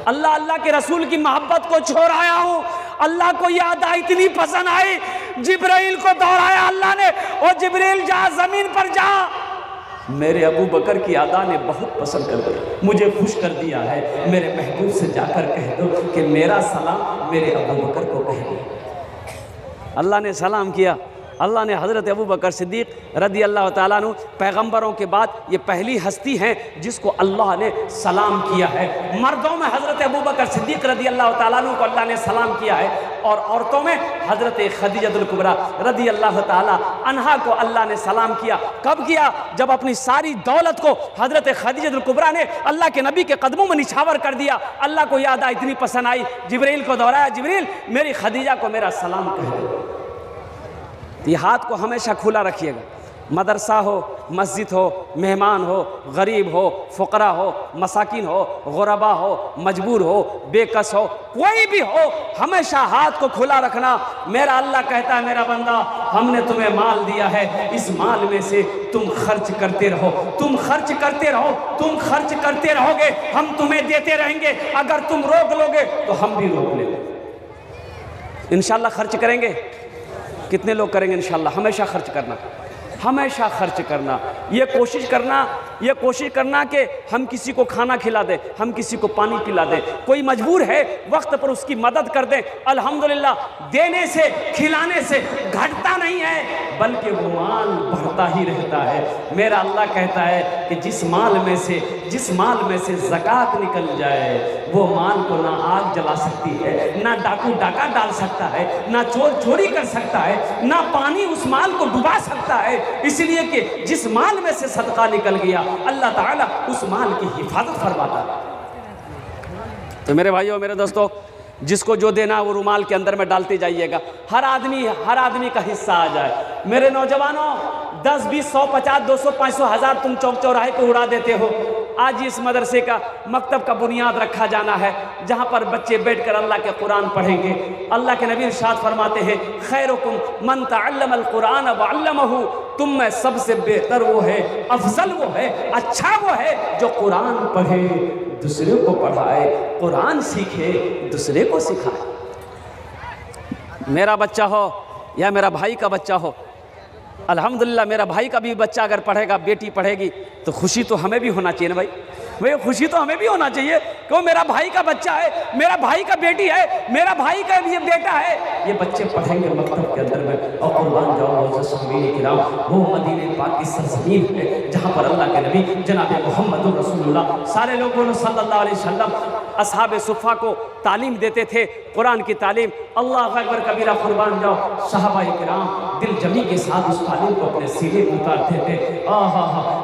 अल्लाह, अल्लाह के रसूल की मोहब्बत को छोड़ आया हूँ। अल्लाह को ये अदा इतनी पसंद आई, जिब्राइल को दोहराया अल्लाह ने, और जिब्राइल जा, ज़मीन पर जा। मेरे अबू बकर की अदा ने बहुत पसंद कर दी, मुझे खुश कर दिया है। मेरे महबूब से जाकर कह दो कि मेरा सलाम मेरे अबू बकर को कह दो। अल्लाह ने सलाम किया। अल्लाह ने हज़रत अबू बकर सिद्दीक़ रदी अल्लाह ताला अन्हु, पैगम्बरों के बाद ये पहली हस्ती हैं जिसको अल्लाह ने सलाम किया है। मर्दों में हज़रत अबू बकर सिद्दीक़ रदी अल्लाह ताला अन्हु को अल्लाह ने सलाम किया है, और औरतों में हज़रत खदीजतुल कुबरा रदी अल्लाह ताला अन्हा को अल्लाह ने सलाम किया। कब किया? जब अपनी सारी दौलत को हज़रत खदीजतुल कुबरा ने अल्लाह के नबी के कदमों में निछावर कर दिया। अल्लाह को याद आई, इतनी पसंद आई, जिब्रील को दोहराया, जिब्रील मेरी खदीजा को मेरा सलाम कह दो। ये हाथ को हमेशा खुला रखिएगा। मदरसा हो, मस्जिद हो, मेहमान हो, गरीब हो, फ़ुक़रा हो, मसाकिन हो, गुरबा हो, मजबूर हो, बेकस हो, कोई भी हो, हमेशा हाथ को खुला रखना। मेरा अल्लाह कहता है, मेरा बंदा हमने तुम्हें माल दिया है, इस माल में से तुम खर्च करते रहो, तुम खर्च करते रहो, तुम खर्च करते रहोगे, हम तुम्हें देते रहेंगे। अगर तुम रोक लोगे तो हम भी रोक लेंगे। इंशाअल्लाह खर्च करेंगे। कितने लोग करेंगे? इंशाअल्लाह। हमेशा खर्च करना, हमेशा खर्च करना। ये कोशिश करना ये कोशिश करना कि हम किसी को खाना खिला दें, हम किसी को पानी पिला दें, कोई मजबूर है वक्त पर उसकी मदद कर दें। अल्हम्दुलिल्लाह देने से खिलाने से घटता नहीं है बल्कि वो माल बढ़ता ही रहता है। मेरा अल्लाह कहता है कि जिस माल में से ज़कात निकल जाए वो माल को ना आग जला सकती है, ना डाकू डाका डाल सकता है, ना चोर चोरी कर सकता है, ना पानी उस माल को डुबा सकता है। इसलिए कि जिस माल में से सदका निकल गया अल्लाह ताला उस माल की हिफाजत फरमाता है। तो मेरे भाइयों मेरे दोस्तों, जिसको जो देना वो रुमाल के अंदर में डालते जाइएगा, हर आदमी का हिस्सा आ जाए। मेरे नौजवानों 10, 20, 100, 50, 200, 500, 1000 तुम चौक चौराहे को उड़ा देते हो। आज इस मदरसे का मकतब का बुनियाद रखा जाना है जहाँ पर बच्चे बैठकर अल्लाह के कुरान पढ़ेंगे। अल्लाह के नबी इरशाद फरमाते हैं खैरुकुम मन तअल्लमल कुरान व अल्लमहु, तुम में सबसे बेहतर वो है, अफजल वो है, अच्छा वो है जो कुरान पढ़े दूसरे को पढ़ाए, कुरान सीखे दूसरे को सिखाए। मेरा बच्चा हो या मेरा भाई का बच्चा हो, अल्हम्दुलिल्लाह मेरा भाई का भी बच्चा अगर पढ़ेगा, बेटी पढ़ेगी तो खुशी तो हमें भी होना चाहिए ना भाई। खुशी तो हमें भी होना चाहिए कि वो मेरा भाई का बच्चा है, मेरा भाई का बेटी है, मेरा भाई का ये बेटा है, ये बच्चे पढ़ेंगे मकतब के अंदर में। और कुर्बान जाओ साहबीन किराम, वो मदीने पाक की सरजमीन है जहाँ पर अल्लाह के नबी जनाब मोहम्मद रसूलुल्लाह सारे लोगों सल्लल्लाहु अलैहि वसल्लम असहाब सुफ़ा को तालीम देते थे, कुरान की तालीम। अल्लाह अकबर कबीरा, कुर्बान जाओ सहाबा किराम दिल जमी के साथ उस तालीम को अपने सीने पर उतारते थे।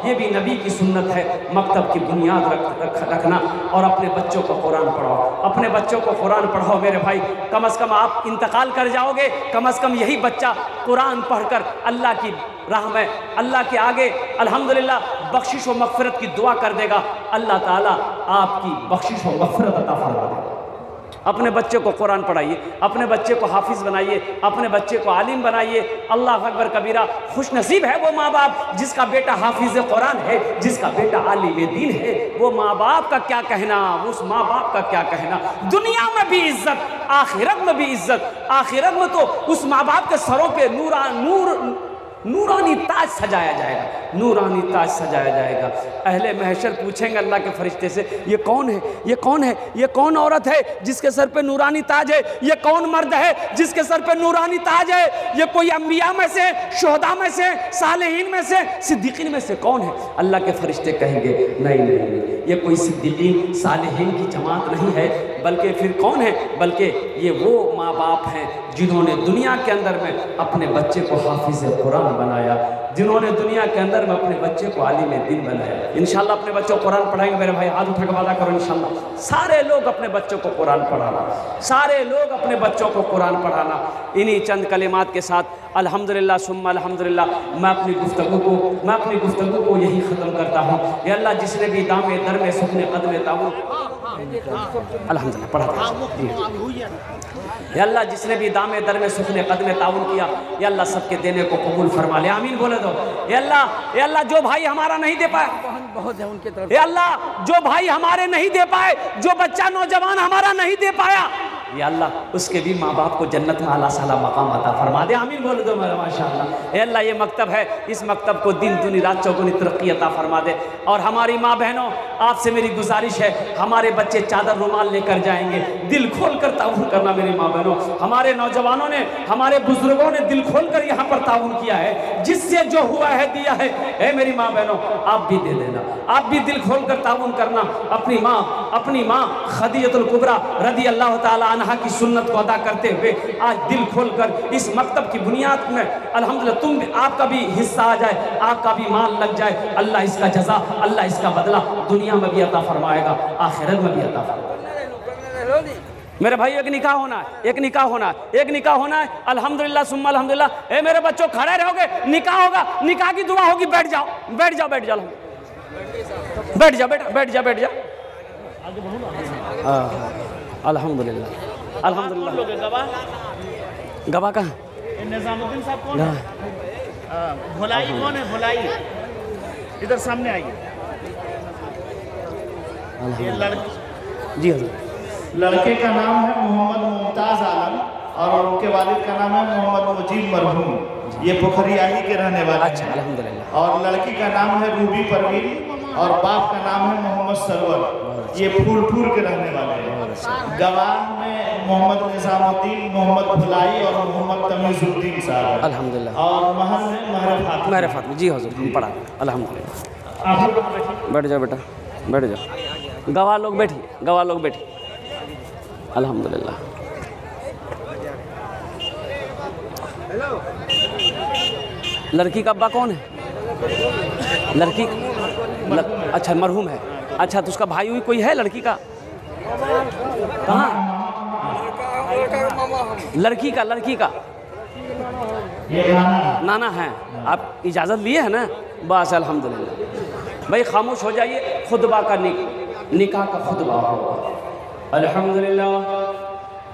ये भी नबी की सुन्नत है, मकतब की बुनियाद रखना और अपने बच्चों को कुरान पढ़ाओ, अपने बच्चों को कुरान पढ़ाओ। मेरे भाई कम से कम आप इंतकाल कर जाओगे, कम से कम यही बच्चा कुरान पढ़कर अल्लाह की राह में, अल्लाह के आगे अल्हम्दुलिल्लाह बख्शिश व मग़फ़िरत की दुआ कर देगा। अल्लाह ताला आपकी बख्शिश व मग़फ़िरत अता फरमा देगा। अपने बच्चे को कुरान पढ़ाइए, अपने बच्चे को हाफिज़ बनाइए, अपने बच्चे को आलिम बनाइए। अल्लाह अकबर कबीरा, खुश नसीब है वो माँ बाप जिसका बेटा हाफिज़ कुरान है, जिसका बेटा आलिम दीन है। वो माँ बाप का क्या कहना, उस माँ बाप का क्या कहना। दुनिया में भी इज्जत, आखिरत में भी इज्जत। आखिरत में तो उस माँ बाप के सरों पे नूरानी ताज सजाया जाएगा, नूरानी ताज सजाया जाएगा। अहले महशर पूछेंगे अल्लाह के फरिश्ते से, ये कौन है, ये कौन है, ये कौन औरत है जिसके सर पे नूरानी ताज है, ये कौन मर्द है जिसके सर पे नूरानी ताज है, ये कोई अंबिया में से, शुहदा में से, सालेहीन में से, सिद्दीकीन में से कौन है? अल्लाह के फरिश्ते कहेंगे नहीं, ये कोई सिद्दीकीन सालेहीन की जमात नहीं है, बल्कि फिर कौन है, बल्कि ये वो माँ बाप हैं जिन्होंने दुनिया के अंदर में अपने बच्चे को हाफिज़ कुरान बनाया, जिन्होंने दुनिया के अंदर में अपने बच्चे को आलिम दीन बनाया। इंशाल्लाह अपने बच्चों को कुरान पढ़ाएंगे मेरे भाई, हाथ उठा के वादा करो इंशाल्लाह सारे लोग अपने बच्चों को कुरान पढ़ाना, सारे लोग अपने बच्चों को कुरान पढ़ाना। इन्हीं चंद कलिमात के साथ अल्हम्दुलिल्लाह सुम्मा अल्हम्दुलिल्लाह मैं अपनी गुफ्तगू को यही ख़त्म करता हूँ। या अल्लाह जिसने भी दामे दर में सुखने कदम ताऊ अल्हम्दुलिल्लाह पढ़ा, या अल्लाह जिसने भी दामे दर में सुखने कदम ताउन किया, या अल्लाह सबके देने को कबूल फरमा ले, आमीन बोले दो। या अल्लाह जो भाई हमारा नहीं दे पाए, बहुत है उनके तरफ, या अल्लाह जो भाई हमारे नहीं दे पाए, जो बच्चा नौजवान हमारा नहीं दे पाया, या अल्लाह उसके भी माँ बाप को जन्नत में आला साला मकाम अता फरमा दे, आमीन बोल दो मेरा माशाअल्लाह। अल्लाह ये मकतब है, इस मकतब को दिन दुनी रात चौगुनी तरक्की अता फरमा दे। और हमारी माँ बहनों आपसे मेरी गुजारिश है, हमारे बच्चे चादर रुमाल लेकर जाएंगे, दिल खोल कर ताउन करना मेरी माँ बहनों। हमारे नौजवानों ने, हमारे बुजुर्गों ने दिल खोल कर यहाँ पर ताउन किया है, जिससे जो हुआ है दिया है। ए मेरी माँ बहनों आप भी दे देना, आप भी दिल खोल कर ताउन करना। अपनी माँ खदीजतुल कुबरा रदी अल्लाह ताला अन्हा की सुन्नत को अदा करते हुए आज दिल खोलकर इस मकतब की बुनियाद में अल्हम्दुलिल्लाह आपका भी हिस्सा आ जाए, आपका भी माल लग जाए। अल्लाह इसका जज़ा, अल्लाह इसका बदला दुनिया में भी अता फरमाएगा, आखिरत में भी अता फरमाएगा। मेरे भाई एक निकाह होना है, अल्हम्दुलिल्लाह सुम्मा अल्हम्दुलिल्लाह। ए मेरे बच्चों खड़े रहोगे, निकाह होगा, निकाह की दुआ होगी, बैठ जाओ बैठ जाओ बैठ जाओ बेटा बैठ जा। अल्हम्दुलिल्लाह गवाह कहाँ? निजामुद्दीन साहब कौन है? भुलाई कौन है? भुलाई इधर सामने आइए। ये जी हज़रत। लड़के का नाम है मोहम्मद मुमताज़ आलम और उनके वालिद का नाम है मोहम्मद मुजीब मरहूम। ये पोखरियाही के रहने वाले। अच्छा अल्हम्दुलिल्लाह। और लड़की का नाम है रूबी परवीन और बाप का नाम है मोहम्मद सरवर। ये फूलपुर के रहने वाले हैं। गवाह में मोहम्मद निजामुद्दीन, मोहम्मद भुलाई और मोहम्मद तमीजुद्दीन साहब। अल्हम्दुलिल्लाह। और महल में महर फातिमा जी हुजूर हम पढ़ा अल्हम्दुलिल्लाह। बैठ जाओ बेटा, बैठ जाओ। गवाह लोग बैठिए, गवाह लोग बैठिए। अल्हम्दुलिल्लाह। लड़की का अब्बा कौन है? लड़की अच्छा मरहूम है। अच्छा तो उसका भाई हुई कोई है लड़की का? कहाँ? लड़की का नाना है। आप इजाज़त लिए हैं ना? बस अल्हम्दुलिल्लाह। भाई खामोश हो जाइए, खुतबा का निकाह का खुतबा हो। अल्हम्दुलिल्लाह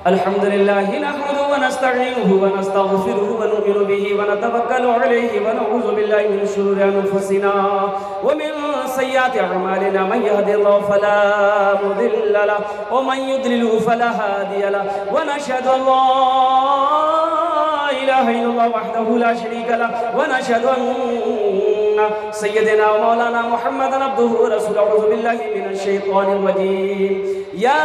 अल्हम्दुलिल्लाहि नहमदुहु व नस्तईनुहु व नस्तगफिरुहु व नु'मिनु बिही व नतवक्कलु अलैहि व नऊज़ु बिल्लाहि मिन शुरूरि अनफुसिना व मिन सय्यिआति अअमालिना मन यहदिहिल्लाहु फला मुदिल्ल लहु व मन युद्लिलहु फला हादिय लहु व नशहदु अल्ला इलाहा इल्लल्लाह वहदहु ला शरीका लहु व नशहदु अन्ना सय्यदना व मौलाना मुहम्मदन अब्दुहु व रसूलुहु अऊज़ु बिल्लाहि मिनश शैतानिर रजीम। या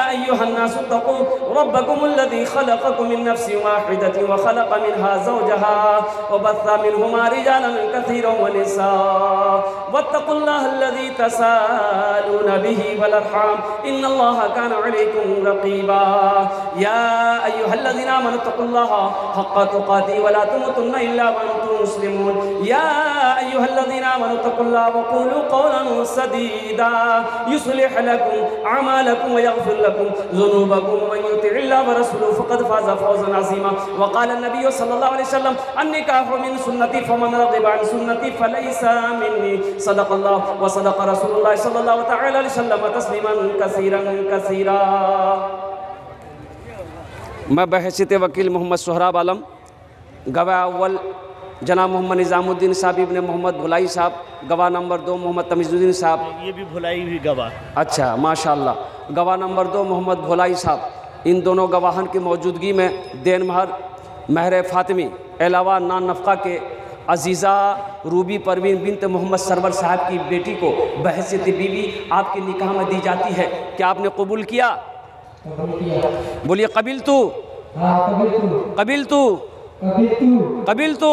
अय्युहन्नासु तक़ू रब्बकुमुल्लज़ी खलक़कुम मिन नफ्सिन वाहिदतिन व खलक़ मिनहा ज़ौजहा व बस्सा मिनहुमा रिजालन कसीरन व निसाअ वत्तक़ुल्लाहल्लज़ी तसाअलूना बिही वल अर्हाम इन्नल्लाहा काना अलैकुम रक़ीबा। या अय्युहल्लज़ीना आमनू तक़ुल्लाहा हक़्क़ तुक़ातिही व ला तमूतुन्ना इल्ला व अंतुम मुस्लिमून। या अय्युहल्लज़ीना आमनू तक़ुल्लाहा व क़ूलू क़ौलन सदीदा युस्लिह लकुम अमालकुम व यग़फिर लकुम ज़ुनूबकुम व मन युति'िल्लाह व रसूलहु फ़क़द फ़ाज़ फ़ौज़न अज़ीमा। व क़ाल नबी सल्लल्लाहु अलैहि वसल्लम अन्निकाहु मिन सुन्नती फ़मन रग़िबा अन सुन्नती फ़लैसा मिन्नी। सदक़ल्लाहु व सदक़ रसूलुल्लाह सल्लल्लाहु तआला अलैहि वसल्लम तस्लीमन कसीरन कसीरा। मैं बहैसियत वकील मोहम्मद सोहराब आलम, गवाह अव्वल जनाब मोहम्मद निज़ामुद्दीन साहब इब्ने मोहम्मद भुलाई साहब, गवाह नंबर 2 मोहम्मद तमीजुद्दीन साहब। ये भी भुलाई हुई गवाह। अच्छा माशाल्लाह। गवाह नंबर 2 मोहम्मद भुलाई साहब, इन दोनों गवाहन की मौजूदगी में देन महर फातिमी अलावा नान नफ़क़ा के Aziza Ruby Parveen bint Mohammad server साहब की बेटी को बहैसियत बीवी आपके निकाह में दी जाती है। क्या आपने कबूल किया? बोलिए कबिल तू, कबिल तू, कबिल तू।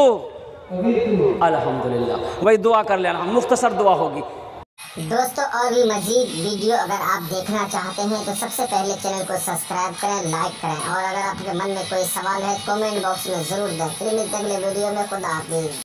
अल्हम्दुलिल्लाह। वही दुआ कर लेना, मुख्तसर दुआ होगी। दोस्तों और भी मजीद वीडियो अगर आप देखना चाहते हैं तो सबसे पहले चैनल को सब्सक्राइब करें, लाइक करें और अगर आपके मन में कोई सवाल है कमेंट बॉक्स में ज़रूर दें। फिर मिलते हैं अगले वीडियो में। खुदा हाफिज़।